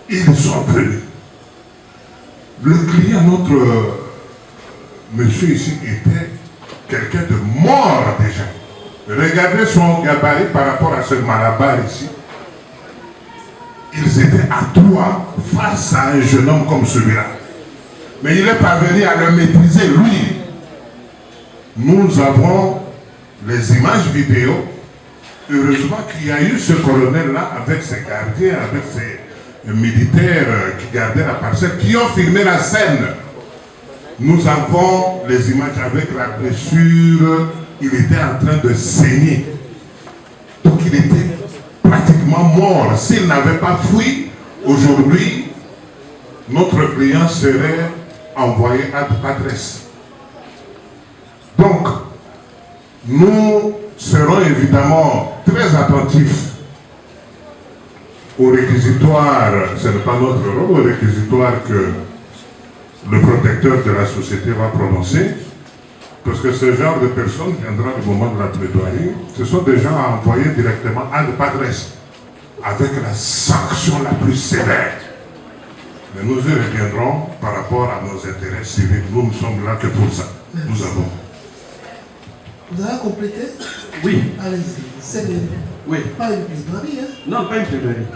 Ils sont venus. Le client, notre monsieur ici, était quelqu'un de mort déjà. Regardez son gabarit par rapport à ce malabar ici. Ils étaient à 3 face à un jeune homme comme celui-là. Mais il est parvenu à le maîtriser, lui. Nous avons les images vidéo. Heureusement qu'il y a eu ce colonel-là avec ses gardiens, avec ses militaires qui gardaient la parcelle, qui ont filmé la scène. Nous avons les images avec la blessure. Il était en train de saigner. Donc il était pratiquement mort. S'il n'avait pas fui, aujourd'hui, notre client serait envoyé à Patresse. Donc, nous serons évidemment très attentifs au réquisitoire, ce n'est pas notre rôle, au réquisitoire que le protecteur de la société va prononcer, parce que ce genre de personne viendra au moment de la plaidoirie. Ce sont des gens à envoyer directement à Patresse, avec la sanction la plus sévère. Mais nous y reviendrons par rapport à nos intérêts civils. Nous ne sommes là que pour ça. Merci. Nous avons. Vous avez complété? Oui. Allez-y. C'est oui. Pas une plaidoirie, hein? Non, pas une plaidoirie.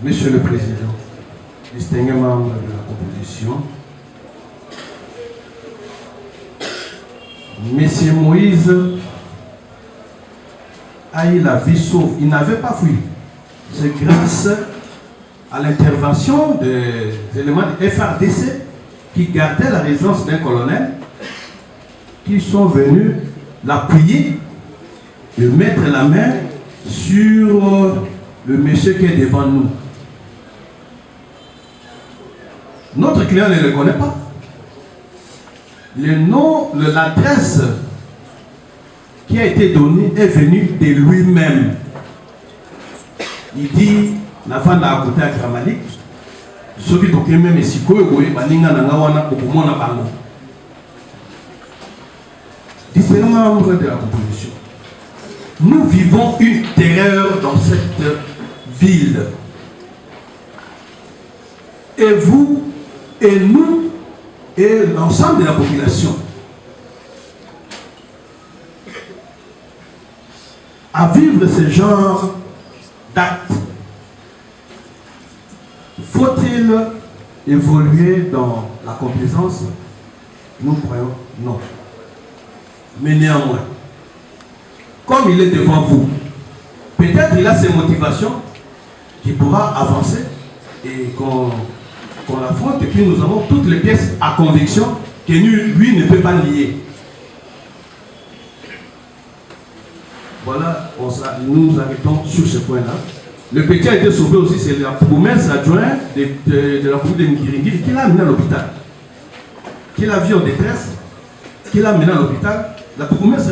Monsieur le Président, distingué membre de la composition, Monsieur Moïse a eu la vie sauve. Il n'avait pas fui. C'est grâce à l'intervention des éléments de FARDC qui gardaient la résidence d'un colonel, qui sont venus l'appuyer et mettre la main sur le monsieur qui est devant nous. Notre client ne le connaît pas. Le nom, l'adresse qui a été donnée est venue de lui-même. Il dit, la femme a écouté à Kramalik, ce qui est même ici, différents membres de la composition. Nous vivons une terreur dans cette ville. Et vous, et nous, et l'ensemble de la population. À vivre ce genre d'actes, faut-il évoluer dans la complaisance? Nous croyons non. Mais néanmoins, comme il est devant vous, peut-être il a ses motivations qui pourra avancer et qu'on l'affronte, et puis nous avons toutes les pièces à conviction que lui ne peut pas nier. Voilà, nous arrêtons sur ce point-là. Le petit a été sauvé aussi, c'est la promesse adjointe de la commune de Ngiringiri qui l'a amené à l'hôpital. Qui l'a vu en détresse, qui l'a amené à l'hôpital. La promesse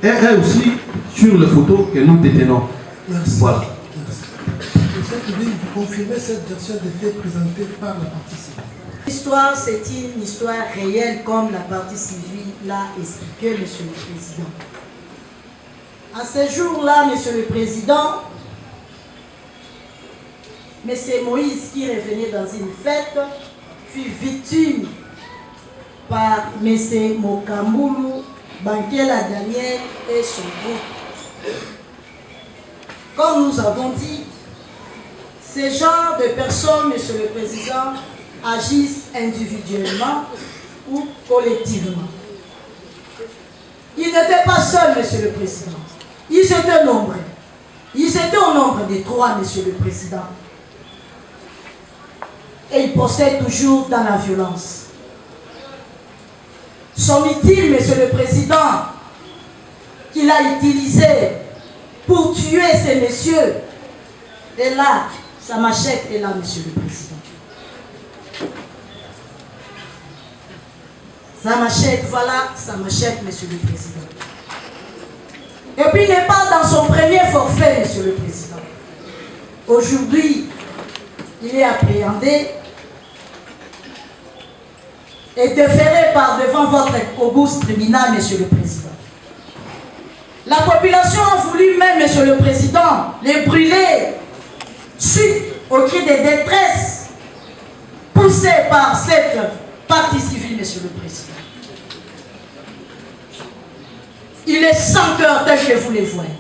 est aussi sur les photos que nous détenons. Merci. Voilà. Monsieur Kibine, vous confirmez cette version des faits présentée par la partie civile? L'histoire, c'est une histoire réelle comme la partie civile l'a expliqué, Monsieur le Président. À ce jour-là, Monsieur le Président, M. Moïse, qui revenait dans une fête, fut victime par M. Mokamboulou, Bankela Daniel et son groupe. comme nous avons dit, ces genres de personnes, Monsieur le Président, agissent individuellement ou collectivement. Ils n'étaient pas seuls, Monsieur le Président. Ils étaient nombreux. Ils étaient au nombre de 3, Monsieur le Président. Et ils possèdent toujours dans la violence. Son utile, Monsieur le Président, qu'il a utilisé pour tuer ces messieurs, et là, sa machette est là, Monsieur le Président. Sa machette, voilà sa machette, Monsieur le Président. Et puis il n'est pas dans son premier forfait, Monsieur le Président. Aujourd'hui, il est appréhendé et déféré par devant votre auguste tribunal, Monsieur le Président. La population a voulu même, Monsieur le Président, les brûler suite au cri de détresse poussé par cette partie civile, Monsieur le Président. Il est sans cœur tel que vous les voyez.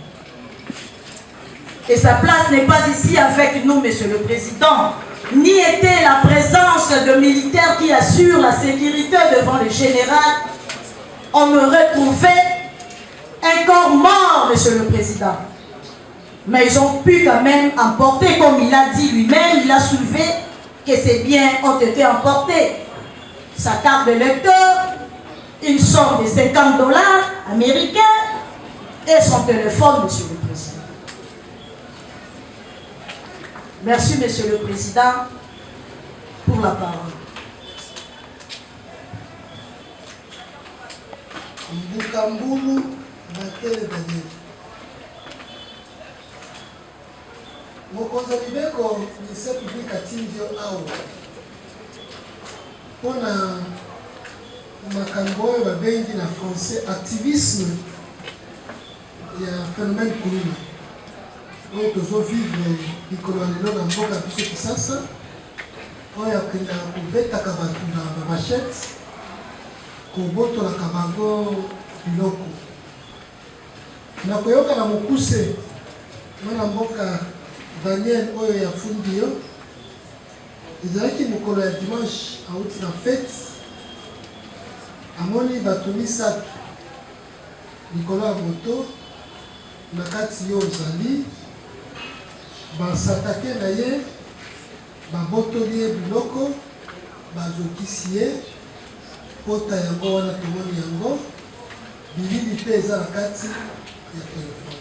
Et sa place n'est pas ici avec nous, Monsieur le Président, ni était la présence de militaires qui assurent la sécurité devant le général. On me retrouvait un corps mort, Monsieur le Président. Mais ils ont pu quand même emporter, comme il a dit lui-même, il a soulevé que ces biens ont été emportés. Sa carte de lecteur, une somme de $50 américains et son téléphone, Monsieur le Président. Merci, Monsieur le Président, pour la parole. Mbukambulu Bakele Daniel. Mokonza Libeko ministère public atindio awo. Pona makambo oyo babengi na français activisme ya phénomène kuluna. Oyo tozovivre likolo ya lelo na mboka biso Kisasa. Oyo akenda kobetaka bato na machette. Kobotolaka bango biloko. Nakoyoka na mokuse mwana mboka Daniel oyo ya fundi yo. Ezalaki mokolo ya dimanche auti na fête. Amoni bato misato likolo ya moto na kati yo ozali basatake na ye babotoli ye biloko bazokisi ye pota yango wana tomoni yango bilili mpe eza na kati ya telefone.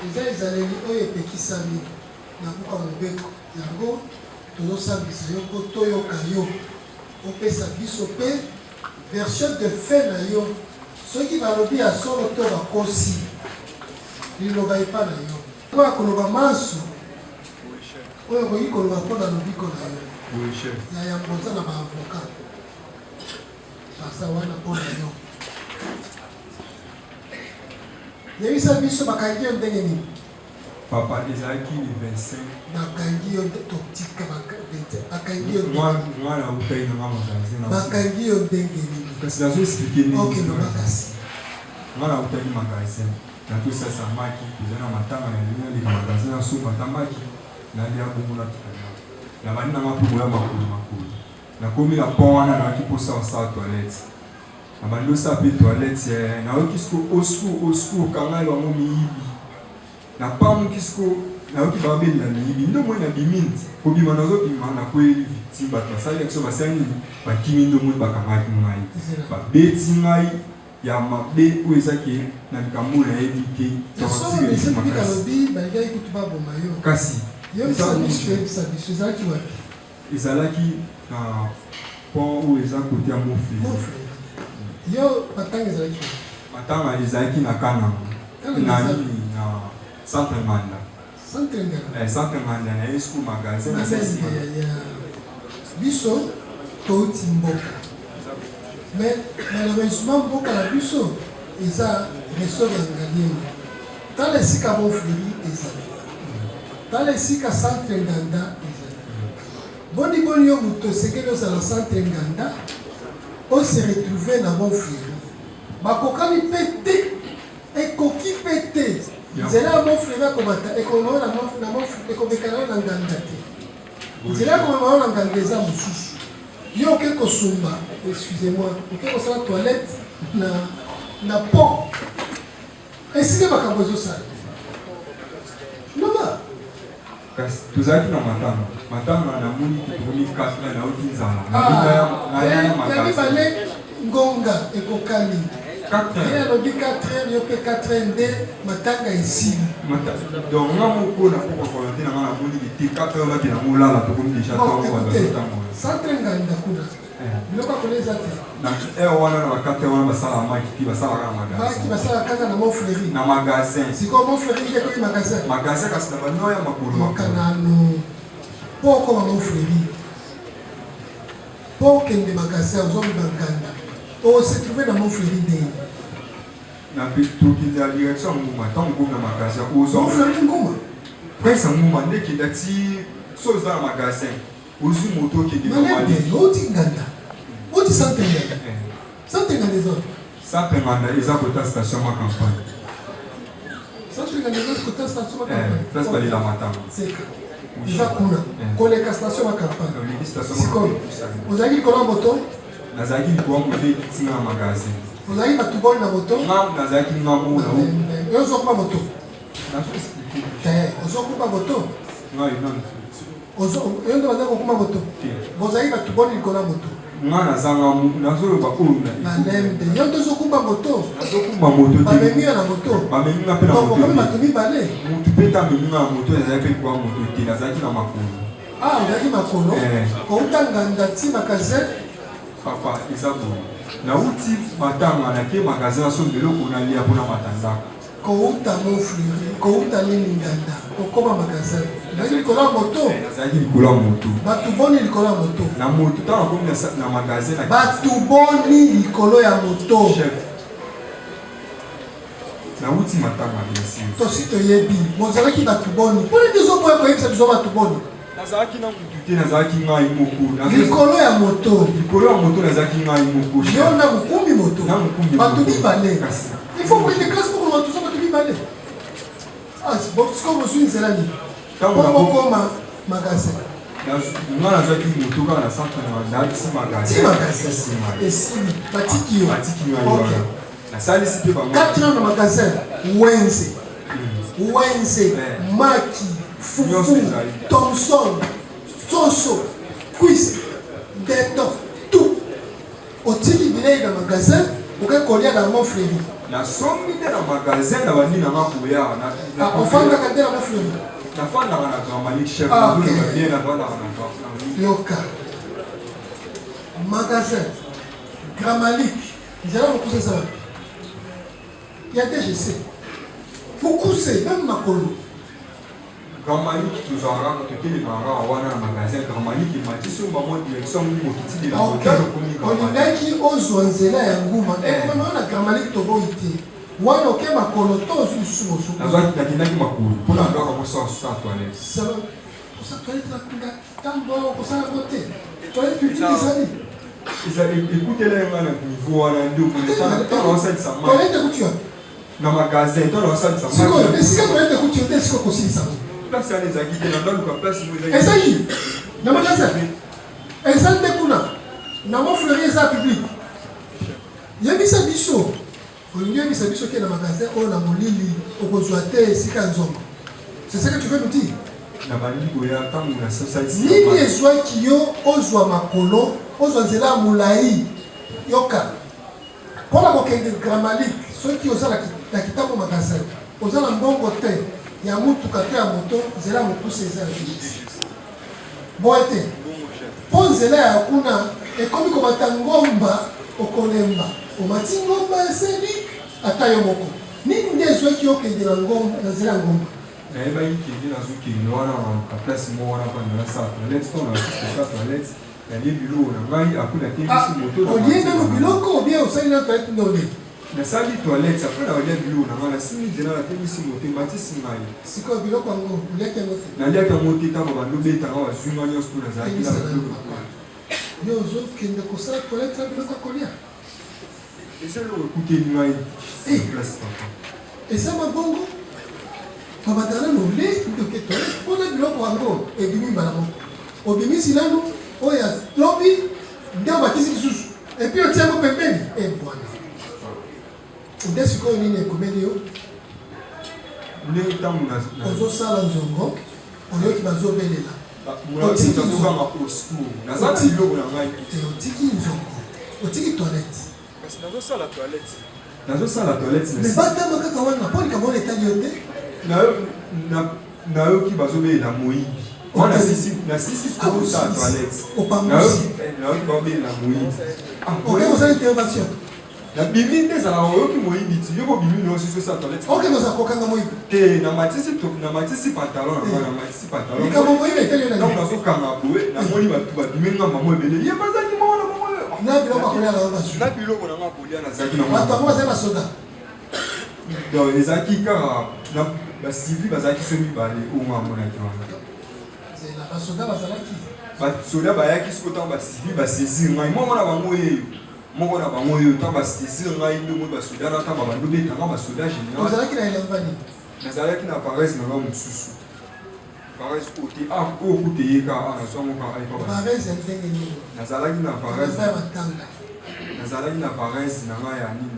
Eza ezaleli oyo epekisami na buka mobeko yango tozosambisa yo mpo toyoka yo opesa biso mpe version de fait na yo soki balobi ya solo to bakosi liloba epa na yo oyo akoloba maso oyo okoki koloba mpo na lobiko na yo ya yamboza na baavoka basa wana mpo na yo yebisa biso bakangi yo ndenge nini papa ezalaki le 25 bakangi yo totika bakangi yo mwana utai na magasin bakangi yo ndenge nini kasi nazo expliquer nini ok bakasi mwana utai magasin na tout ça samaki eza na matanga na lina le magasin na soupa tamaki na lia bongo na tukana na bani na mapumo ya makulu na komi la pont wana na kiposa sa toilette na bando sa pe toilette na okisko osku kangai wa mo miyibi na pamu kisko na oki babe na miyibi ndo mwe na biminti ko bima na zo bima na ko victime ba tsali ekso ba sani ba kimi ndo mwe ba kamaki ngai ba beti ngai ya mabe o ezaki na likambo na ebike to sisi makasi ba ngai kutuba bomba yo kasi yo sabiso zaki wapi ezalaki na pont o eza côté ya Mofi yo matanga ezalaki matanga ezalaki na kana na centre Manda centre Manda na esku magasin na sesi biso touti mboka mais malheureusement mboka na biso eza ressort ya ngaliengo tala esika Mofili ezali tala esika centre Nganda ezali boni yo moto sekeli ozala centre Nganda on se retrouver dans mon frère. Bakokani pété, ekoki pété, nzela ya mofleve akomata ekomekana na nganga te nzela akomema na nganga eza mosusu yo oke kosumba excusez-moi oke kosala toilette na pont esika makambo ezosala noma tozalaki na matanga namoni tomoni 4 nauti nzala ya mibale ngonga ekokani ye alobi 4 heures yo mpe 4 heures nde matanga esili donc nga moko na poko volonté na nga namoni ete 4 heures nake na molala tokomi deja ntango centre nganda kuna biloko akona eza te na aire wana na ba 4 heures wana basala maki mpe basalaka na magasin basala kaka na monfleuri na magasin sikoyo monfleuri nde koyi magasin kasi na bano ya makolo makanano mpo okoma monfleuri mpo okende magasin ozomeba nganda se trouver dans mon frère ndenge na tokende ya direction ya nguma ntango ngomi na magasin ozofleur nguma prince nguma nde kenda ti so eza na magasin ozwi moto okende oti nganda oti centre nganda eza centre nganda eza kota station ma campagne centre nganda eza kota station ma campagne place balela matanga eza kuna koleka station ma campagne sikoyo ozalaki likolo ya moto nazalaki likolo moto etinga na magasin ozalaki bato boni na moto nazalaki ngambo na yo ozokuba moto ozokuba moto yo nde bazali kokuma moto bozalaki bato boni likolo ya moto nga nazoloba oyo balembe yo nde ozokumba moto nazokumba moto bamemi yo na moto bameminga mpe na motokomi bato mibale motu mpe ta meminga na moto ezalaki mpe likolo ya moto te nazalaki na makolo ozalaki makolo kouta nganda ti magasin papa eza boye nauti matanga nake magasin aso biloko nalia mpona matandaka kouta monfleuri kouta nini nganda okoma magasin nazalaki likolo ya moto nazalaki likolo ya moto bato boni likolo ya moto na moto ntango akomi na magasin bato boni likolo ya moto nauti matanga biensir tosi toyebi bozalaki bato boni mpona nde ozoboya koyebisa biso bato boni nazalaki na motu te nazalaki ngai moko likolo ya moto nazalaki ngai moko yo na mokumbi moto bato mibale il faut koyende classe moko bato so bato mibale siko bozwi nzela nini mpo bokoma magasin nga nazwaki moto kaka na centre nayebisi magasin esili batiki yo nasalisi mpe bango 4 ans na magasin wenze maki fufu Thomson soso cuisse deto tout otiki bilei na magasin okekolia na monfleuri nasombi nde na magasin na bandi na makoya ofandaka nde na monfleuri nafandaka na gramalik chef bien nafandaka na yoka magasin gramalik nzela mokuse eza wapi ya DGC mokuse meme makolo Gramalik tozalaka totelemaka wana na magasin Gramalik emati so bango direction mokiti de la hotel olingaki ozwa nzela ya nguma ekomema na Gramalik toboyi te wana oke makolo to ozwi lisusu mosuku nakendaki makolo mpona ndaka kosala toilette kosala toilette nakunda ntango kosala ngo te toilette culture ezali ekutela yenga na niveau wana ndeko osalisa toilette couture na magasin ntango osalisa sikoyo esika toilette couture te sikoyo kosilisa place wana ezalaki te na ndaluka place ezali na magasin eza nde kuna na monfleuri eza public yebisa biso olingi yebisa biso ke na magasin oyo na molili okozwa te esika nzongo c'est ce que tu veux nous dire na bandi koya ntango na sasalisi nini ezwaki yo ozwa makolo ozwa nzela ya molai yoka mpona kokende Gramalik soki oza na kitambo magasin oza na mbongo te ya mutuka te ya moto nzela mokuse eza ya boye te mpo nzela ya kuna ekomi komata ngomba okolemba omati ngomba eseli ata yo moko nini nde ezwaki okende na nzela ya ngomba nayebaki kende nazokende wana na place mo wana mpona nasala toilette to na toilette nalie biloko na ngai akuna tebisi moto olie nano biloko obie osali na toilette ndone nasali toilette apres na olia biloko na ngai nasimi nzela natebisi moto matisi ngai sikoyo biloko yango oliaki yango te naliaki yango te ntango bandobetanga bazwinga nyonso mpo nazalaki na biloko yo ozokende kosala toilette na biloko ya kolia eza eloko ekuteli ngai place papa eza mabongo babatana no liste de que on a biloko wango et bimi balamo obimi silano oya lobi ndio bakisi kisusu et puis otia ko pembeni e bwana ndesi ko nini ekomeli yo ndenge ntango na ozosala nzongo oyoki bazobelela otiki biloko na ngai otiki nzongo otiki toilette kasi nazosala toilette mais batama kaka wana mpo likambo wana etali yo te nayoki bazobelela moyibi wana nasisi kokota toilette nayoki babelela moyibi oke kosala intervention nabimi nde ezalaka oyoki moyibi ti yoko bimi nyonso osala toilette oke noza kokanga moyibi te namatisi pantalon namatisi pantalon likambo moyibi etali yo ntango nazokanga boye namoni bato babimi ngamba mo ebele ye bazaki mona na biloko akolia na basu na biloko nanga kolia nazalaki bato yango bazali basoda donc ezalaki kaka bacivil bazalaki so mibale oyo amonaki wana basoda bazalaki basoda bayaki siko ntango bacivil basaisir ngai moko na bango oyo moko na bango oyo ntango basaisir ngai nde moi basoda na ntango babando betanga basoda général ozalaki na elembani nazalaki na parese na ngai mosusu parese kote oyo kuta eyeka nazwangoka parese ndenge nini nazalaki na parese batanga nazalaki na parese na ngai ya nini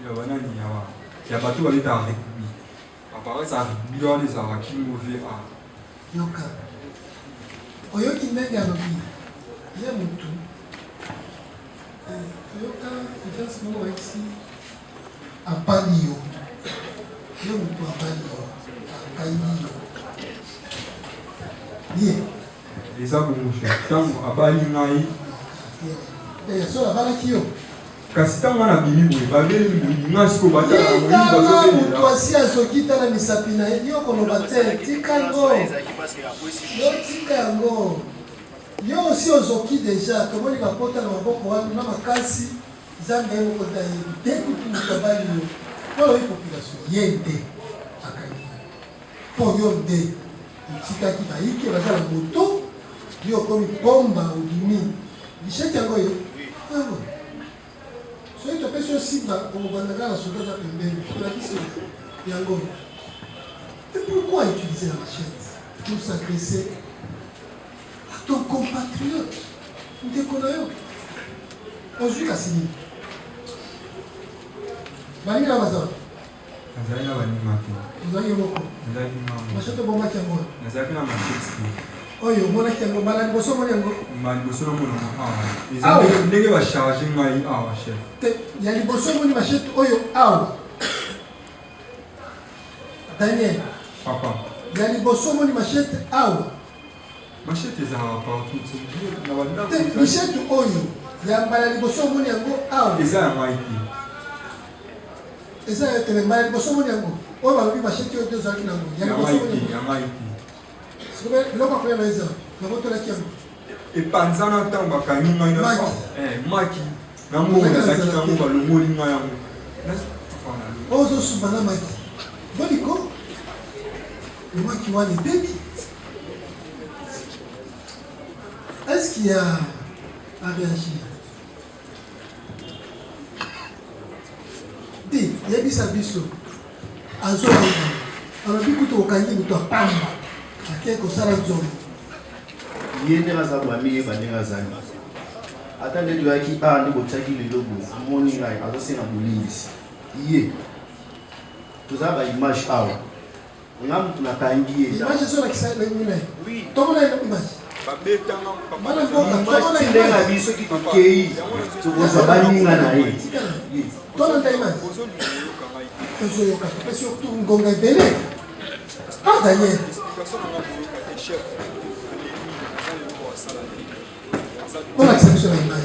ya banani ya bato babetaka rugby aparese ya rugby wana ezalaka kimo va yoka oyoki ndenge alobi ye motu oyoka ejansi moko bayisi apali yo ye motu apali yo akaini yo ye eza bongo ntango abali ngai so abalaki yo kasi ntango wana bimi boye babeli ngai siko batala yekala motu asi azoki tala misapi na ye yo koloba te tika yango yo tika yango yo osi ozoki deja tomoni bapota na maboko wana na makasi nzambe ye moko tayebi te kutu moto abali yo oyo oyi population ye nde akangi mpo yo nde otikaki bayike baza na moto yo okomi bomba obimi lisheti yango yo yango soki topesi yo simba okobandaka na soda za pembeni olakisi yango et pourquoi utiliser la machette pour s'agresser à ton compatriote ndeko na yo ozwi kasi nini baninga na bazala nazalaki na baninga te ozalaki yo moko machette obomaki yango nazalaki na machette oyo omonaki yango mbala liboso omoni yango liboso namonango awa eza ndenge bacharge ngai awa chef te ya liboso omoni machette oyo awa Daniel papa ya liboso omoni machette awa machette ezalaka partout te machette oyo ya mbala liboso omoni yango awa eza ya ngai te eza ya tele mbala liboso omoni yango oyo balobi machette oyo te ozalaki nango ya liboso omoni ya ngai te biloko akoya na eza nabotolaki yango epanzana ntango bakangi ngai maki nango nazalaki nango balongoli ngai yango ozosumba na maki boliko lomaki wana ebebi est-ce qu'il y a à réagir te yebisa biso azoyeba alobi kutu okangi moto apamba ake kosala nzongo ye ndenge aza bwami yeba ndenge azali ata nde toyaki awa nde botiaki lelo boye amoni ngai azosenga bolimbisi ye tozala baimage awa nga motu nakangi ye image ezolakisa nini na ye tomona ye image image ndenge na biso soki tokei tokozwa baninga na ye tolanda image tozoyoka topesi yo ngonga ebele Daniel on accepte sur l'image.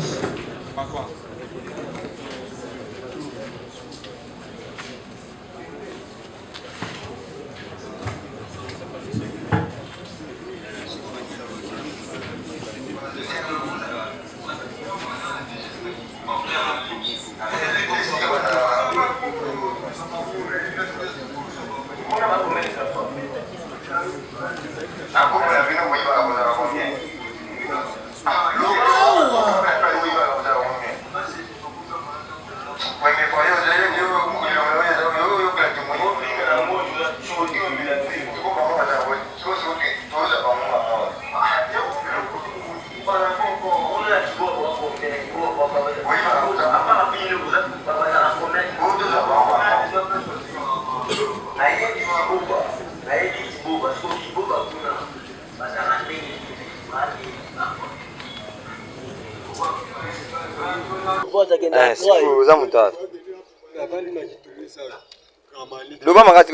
Loba makasi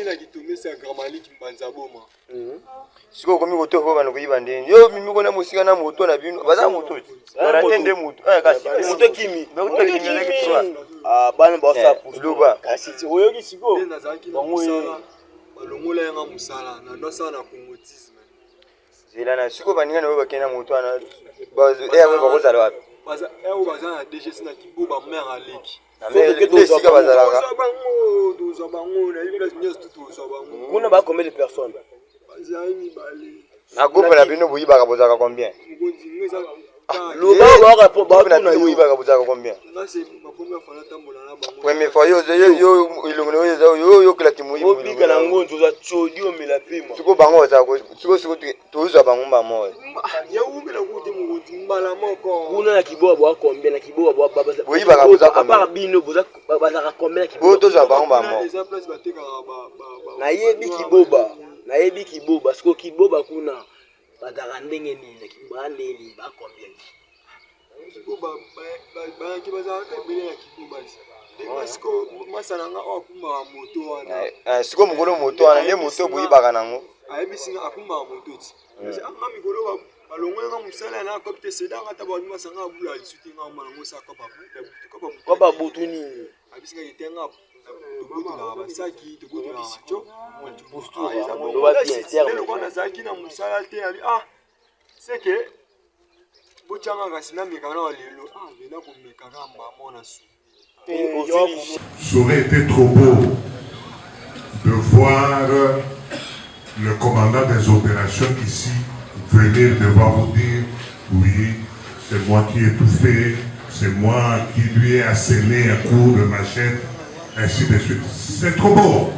nakitumisa Gramaliki mbanza boma. Siko komi koto ko bana kuyiba ndeni. Yo mimi kona musika na moto na bino. Baza moto. Baratende moto. Kasi moto kimi. Moto kimi leki twa. Bana ba sa loba. Kasi oyoki siko. Musala. Balongola yanga musala na ndo sana kongotisme. Zela na siko baninga na bakena moto ana. Bazo ba kozala wapi? Baza baza na DGC na kibuba mère aleki. Kuna ba combien de personnes? Na groupe la bino boyi ba kabozaka combien? Loba ba ba na boyi ba kabozaka combien? Premier fois yo ilongolo yo kila timu yo bika na ngonzo za chodio mela pima. Siko bango za ko siko tozo bango ba moyo. Ya umela kuti mukuti mbala moko. Kuna na kiboa ba combien na kiboa ba baba. Boyi ba kabozaka combien? Ba bino boza ba combien na kiboa? Boto za bango ba moyo. Na yebi kiboba. Na yebi kiboba siko kiboba kuna bataka ndenge nini kiboba ndeni ba combien? Kiboba ba kibaza ka bile ya kiboba. Siko masananga akuma moto wana. Siko mugolo moto wana ne moto boyi baka nango. Ayebisinga akuma moto ti. Parce anga migolo balongola musala na kopte sedanga taba masanga abula lisuti nga mwana ngosa kopa butuni. Abisinga itenga tukutu na basaki tukutu na macho. Le kwana zaki na musala te ali c'est que bochanga kasina mekana lelo vena ko mekana mama na su. Ça aurait été trop beau de voir le commandant des opérations ici venir devant vous dire oui, c'est moi qui ai tout fait, c'est moi qui lui ai asséné un coup de machette, ainsi de suite. C'est trop beau.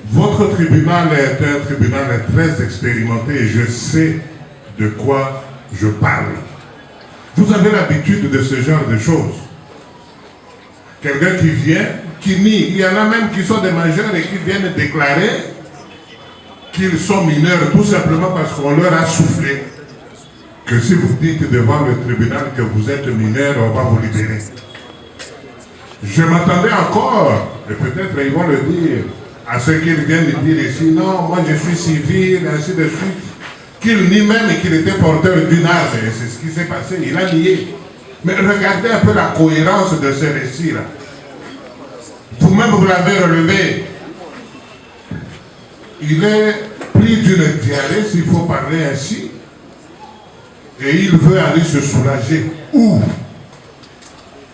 Votre tribunal est un tribunal très expérimenté et je sais de quoi je parle. Vous avez l'habitude de ce genre de choses. Quelqu'un qui vient, qui nie. Il y en a même qui sont des majeurs et qui viennent déclarer qu'ils sont mineurs tout simplement parce qu'on leur a soufflé que si vous dites devant le tribunal que vous êtes mineur, on va vous libérer. Je m'attendais encore, et peut-être ils vont le dire, à ceux qui viennent de dire ici, non, moi je suis civil, ainsi de suite, qu'il nie même qu'il était porteur d'une arme, et c'est ce qui s'est passé, il a nié. Mais regardez un peu la cohérence de ce récit-là. Vous-même, vous l'avez relevé. Il est pris d'une diarrhée, s'il faut parler ainsi, et il veut aller se soulager. Où?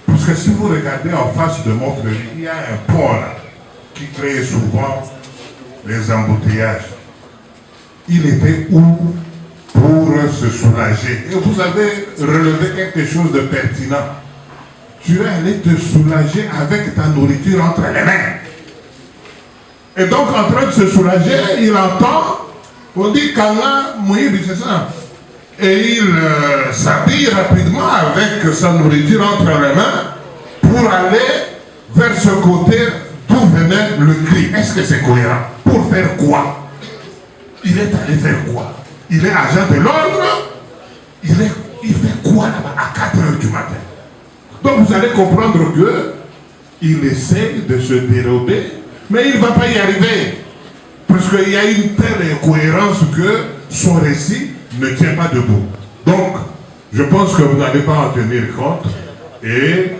Parce que si vous regardez en face de Montfleury, il y a un pont là, qui crée souvent les embouteillages. Il était où pour se soulager? Et vous avez relevé quelque chose de pertinent. Tu es allé te soulager avec ta nourriture entre les mains. Et donc en train de se soulager, il entend, on dit Kanga Moïbi, c'est ça. Et il s'habille rapidement avec sa nourriture entre les mains pour aller vers ce côté d'où venait le cri. Est-ce que c'est cohérent? Pour faire quoi? Il est allé faire quoi? Il est agent de l'ordre. Il fait quoi là-bas à 4 h du matin? Donc vous allez comprendre qu'il essaie de se dérober, mais il ne va pas y arriver. Parce qu'il y a une telle incohérence que son récit ne tient pas debout. Donc, je pense que vous n'allez pas en tenir compte. Et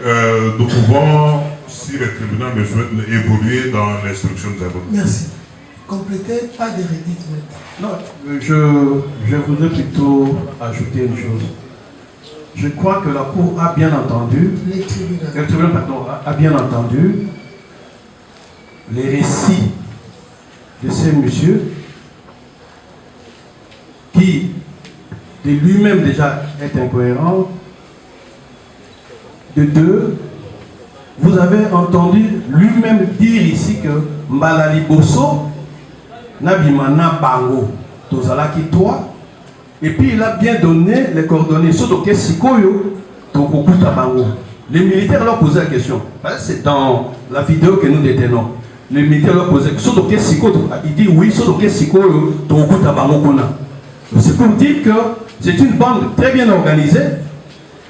nous pouvons, si le tribunal le souhaite, évoluer dans l'instruction des avocats. Merci. Complétez, pas de rédite maintenant. Non, je voudrais plutôt ajouter une chose. Je crois que la Cour a bien entendu, le tribunal pardon, a bien entendu les récits de ce monsieur qui, de lui-même déjà, est incohérent. De deux, vous avez entendu lui-même dire ici que Mbalali Bosso Nabimana Bango, Tozalaki toi. Et puis il a bien donné les coordonnées. Les militaires leur posaient la question. C'est dans la vidéo que nous détenons. Les militaires leur posaient la question. Il dit oui, c'est pour dire que c'est une bande très bien organisée.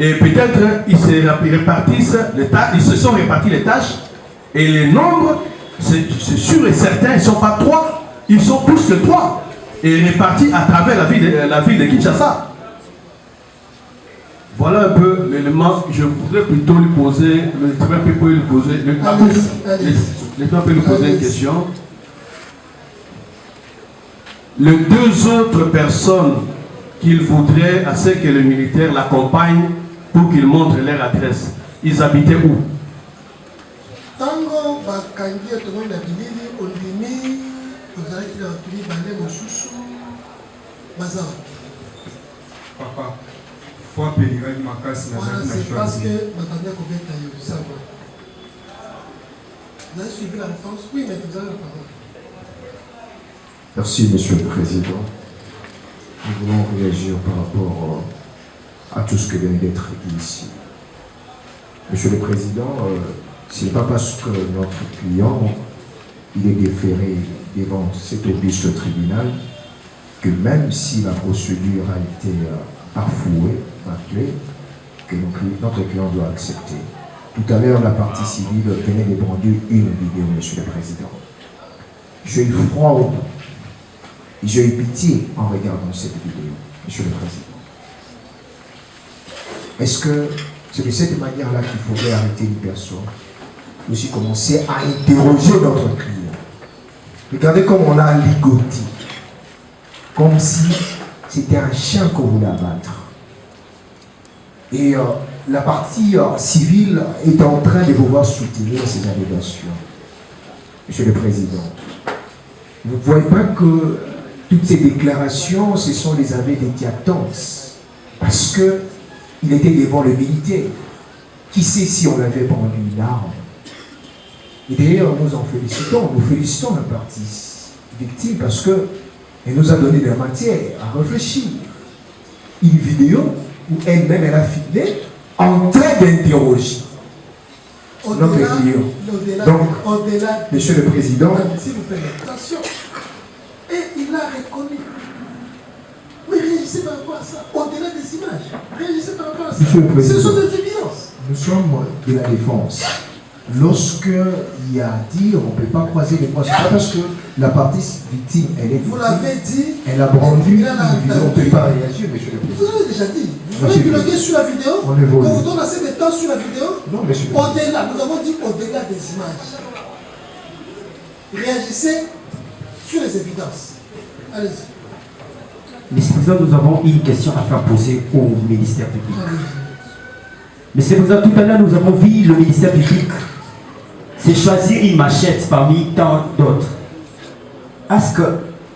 Et peut-être ils se sont répartis les tâches. Et les nombres, c'est sûr et certain, ils ne sont pas 3, ils sont plus que 3. Et répartis à travers la ville de Kinshasa. Voilà un peu l'élément. Je voudrais plutôt lui poser, le peut lui poser une question. Les deux autres personnes qu'il voudrait à ce que le militaire l'accompagne pour qu'il montre leur adresse, ils habitaient où? Tango bakangi to na bilili ondimi ozalaki na tuli bande mosusu bazar. Papa, faut appeler makasi na voilà, c'est parce que m'attendais à commettre ça. Vous avez suivi la réponse? Oui, mais vous avez la parole. Merci, Monsieur le Président. Nous voulons réagir par rapport à tout ce que vient d'être dit ici. Monsieur le Président, ce n'est pas parce que notre client il est déféré devant cet auguste tribunal que même si la procédure a été bafouée, bâclée, que notre client doit accepter. Tout à l'heure, la partie civile venait de brandir une vidéo, Monsieur le Président. J'ai eu froid au bout. J'ai eu pitié en regardant cette vidéo, Monsieur le Président. Est-ce que c'est de cette manière-là qu'il faudrait arrêter une personne? Aussi commencer à interroger notre client. Regardez comme on a ligoté. Comme si c'était un chien qu'on voulait abattre. Et la partie civile est en train de pouvoir soutenir ces allégations. Monsieur le Président, vous ne voyez pas que toutes ces déclarations, ce sont des aveux d'édiatance. Parce qu'il était devant le militaire. Qui sait si on avait pendu une arme? Et d'ailleurs, nous en félicitons. Nous félicitons la partie victime parce qu'elle nous a donné de la matière à réfléchir. Une vidéo où elle-même, elle a filmé en train d'interroger notre client. Donc, Monsieur le Président, s'il vous plaît, attention. Et il l'a reconnu. Mais réagissez par rapport à ça. Au-delà des images, réagissez par rapport à ça. Ce sont des évidences. Nous sommes de la défense. Lorsqu'il y a à dire, on ne peut pas croiser les bras. Ce n'est pas parce que la partie victime, elle est victime. Vous l'avez dit. Elle a brandi. On ne peut pas réagir, Monsieur le Président. Vous l'avez déjà dit. Vous voulez bloquer sur la vidéo? On évolue. On vous donne assez de temps sur la vidéo? Non, Monsieur le Président. Au-delà, nous avons dit au-delà des images. Réagissez sur les évidences. Allez-y. Monsieur le Président, nous avons une question à faire poser au ministère public. Monsieur le Président, tout à l'heure, nous avons vu le ministère public c'est choisir une machette parmi tant d'autres. Est-ce que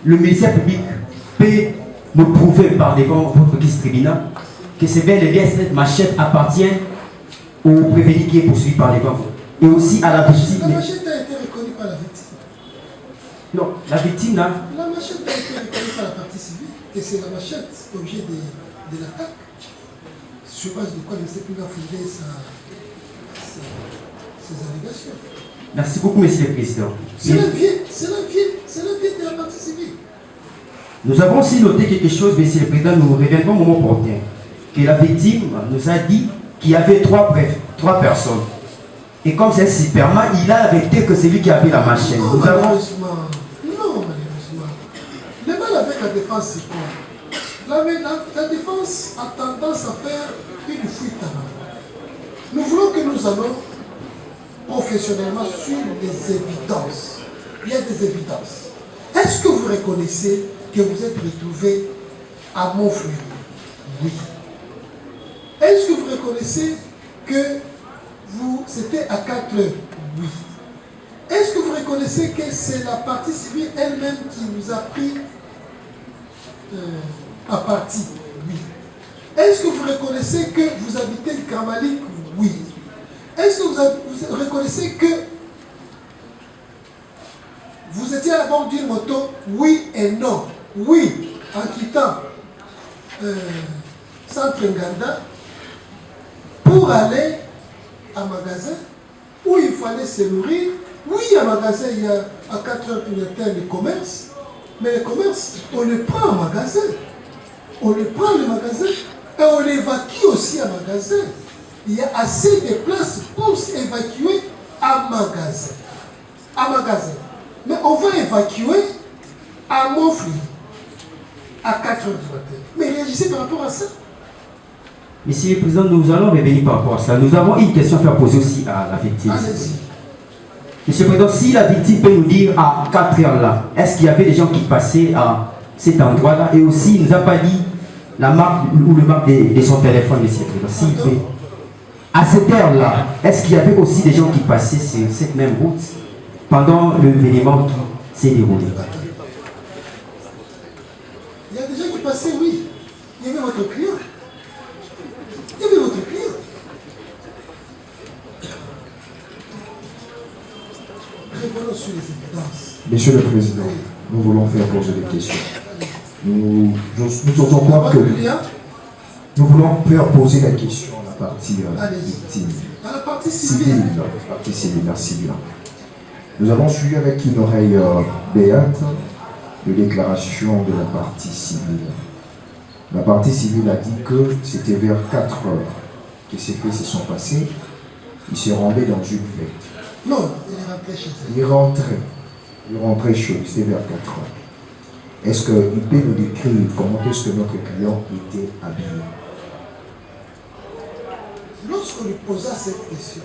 le ministère public peut nous prouver par devant votre guise tribunal que c'est bel et bien cette machette appartient au prévenu qui est poursuivi par devant vous et aussi à la victime? La machette a été reconnue par la victime. Non, la victime là. La machette a été reconnue par la partie civile et c'est la machette objet de l'attaque. Sur base de quoi le CPI a fondé ses allégations. Merci beaucoup, Monsieur le Président. C'est la vie de la partie civile. Nous avons aussi noté quelque chose, Monsieur le Président, nous reviendrons au moment opportun. Que la victime nous a dit qu'il y avait trois personnes. Et comme c'est un superman, il a arrêté que c'est lui qui avait la machine. Non, nous avons... malheureusement. Le mal avec la défense, c'est quoi? La défense a tendance à faire une fuite en avant. Nous voulons que nous allons professionnellement sur les évidences. Il y a des évidences. Est-ce que vous reconnaissez que vous êtes retrouvé à Montfleury? Oui. Est-ce que vous reconnaissez que c'était à 4 heures? Oui. Est-ce que vous reconnaissez que c'est la partie civile elle-même qui nous a pris à partie? Oui. Est-ce que vous reconnaissez que vous habitez le Kamalik? Oui. Est-ce que vous reconnaissez que vous étiez à bord d'une moto? Oui et non. Oui, en quittant Centre Nganda pour aller à magasin où il fallait se nourrir. Oui, à magasin, il y a à 4 heures une terre de commerce. Mais le commerce, on le prend en magasin. On le prend le magasin. Et on évacue aussi un magasin. Il y a assez de places pour s'évacuer à magasin. À magasin. Mais on va évacuer à Montfleury à 4 h du matin. Mais réagissez par rapport à ça. Monsieur le Président, nous allons revenir par rapport à ça. Nous avons une question à faire poser aussi à la victime. Monsieur le Président, si la victime peut nous dire à 4 heures là, est-ce qu'il y avait des gens qui passaient à cet endroit-là et aussi il ne nous a pas dit la marque ou le marque de son téléphone, monsieur le Président. S'il peut. À cette heure-là, est-ce qu'il y avait aussi des gens qui passaient sur cette même route pendant l'événement qui s'est déroulé? Il y a des gens qui passaient, oui. Il y avait votre client. Il y avait votre client. Revenons sur les évidences. Monsieur le Président, nous voulons faire poser des questions. Nous entendons que nous voulons faire poser la question à la partie victime. À la partie civile. La partie civile, merci bien. Nous avons suivi avec une oreille béate de déclaration de la partie civile. La partie civile a dit que c'était vers 4 heures que ces faits se sont passés. Il se rendait dans une fête. Non, il rentrait chez lui. Il rentrait chez lui, c'était vers 4 heures. Est-ce qu'il peut nous décrire comment est-ce que notre client était habillé? Lorsqu'on lui posa cette question,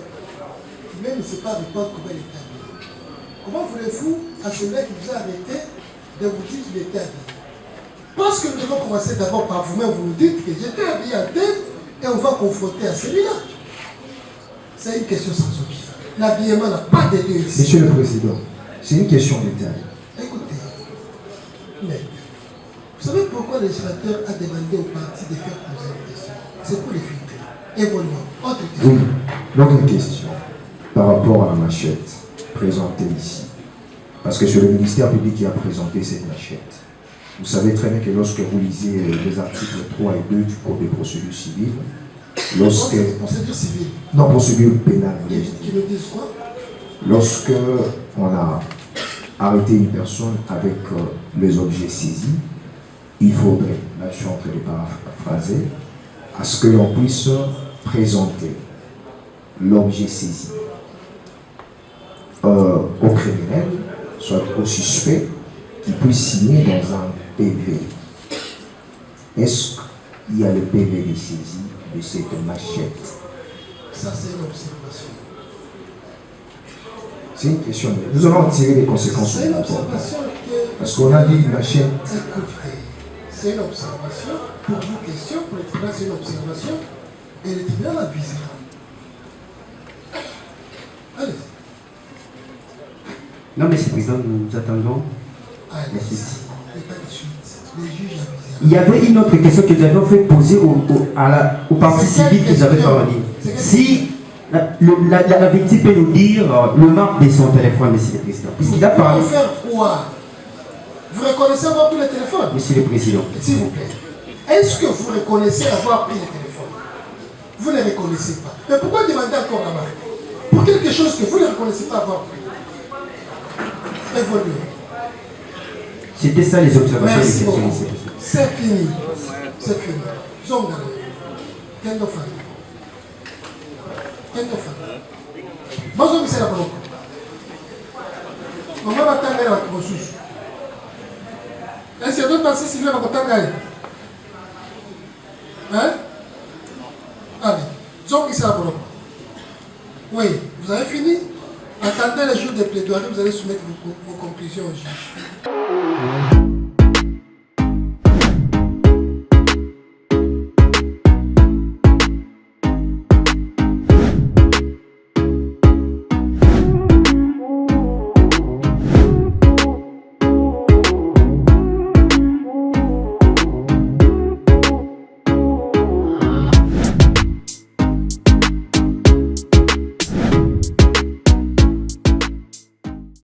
même ne sait pas répondre comment il était habillé. Comment voulez-vous à celui qui vous a arrêté de vous dire qu'il était habillé? Parce que nous devons commencer d'abord par vous-même, vous nous dites que j'étais habillé à tel et on va confronter à celui-là. C'est une question sans objet. L'habillement n'a pas de lieu ici. Monsieur le Président, c'est une question de détail. Écoutez, mais vous savez pourquoi le législateur a demandé au parti de faire poser une question? C'est pour les filtres. Évoluons. Autre question. Oui, l'autre question, par rapport à la machette présentée ici. Parce que c'est le ministère public qui a présenté cette machette. Vous savez très bien que lorsque vous lisez les articles 3 et 2 du Code de procédure civile, lorsque... Procédure civile. Non, procédure pénale. Qui nous disent quoi? Lorsque on a arrêté une personne avec les objets saisis, il faudrait, là je suis en train de paraphraser, à ce que l'on puisse présenter l'objet saisi au criminel, soit au suspect, qui puisse signer dans un PV. Est-ce qu'il y a le PV de saisie de cette machette? Ça, c'est une observation. C'est une question. Nous allons tirer les conséquences. C'est une observation que... Parce qu'on a dit une machette. Écoutez, c'est une observation. Pour vos questions, pour le tribunal, c'est une observation. Et le tribunal a visé. Allez. Non, Monsieur le Président, nous attendons. Allez. Pas de suite. Les juges ont visé. Il y avait une autre question que nous avions fait poser au parti civil que j'avais parlé. Si la victime peut nous dire le marque de son téléphone, Monsieur le Président. Puisqu'il a parlé. Vous faire quoi? Vous reconnaissez avoir pris le téléphone? Monsieur le Président. S'il vous plaît. Est-ce que vous reconnaissez avoir pris le téléphone? Vous ne reconnaissez pas. Mais pourquoi demander encore la marque? Pour quelque chose que vous ne reconnaissez pas avoir pris. Évoluez. C'était ça les observations. Merci beaucoup. C'est fini. C'est fini. Zongale. Kendo fan. Kendo fan. Bonjour, monsieur la Boloko. Maman va t'engager à votre ressource. Est-ce qu'il y a d'autres personnes qui viennent à votre engager? Hein? Allez. Zong, monsieur la Boloko. Oui, vous avez fini? Attendez les jours de plaidoirie, vous allez soumettre vos conclusions au juge.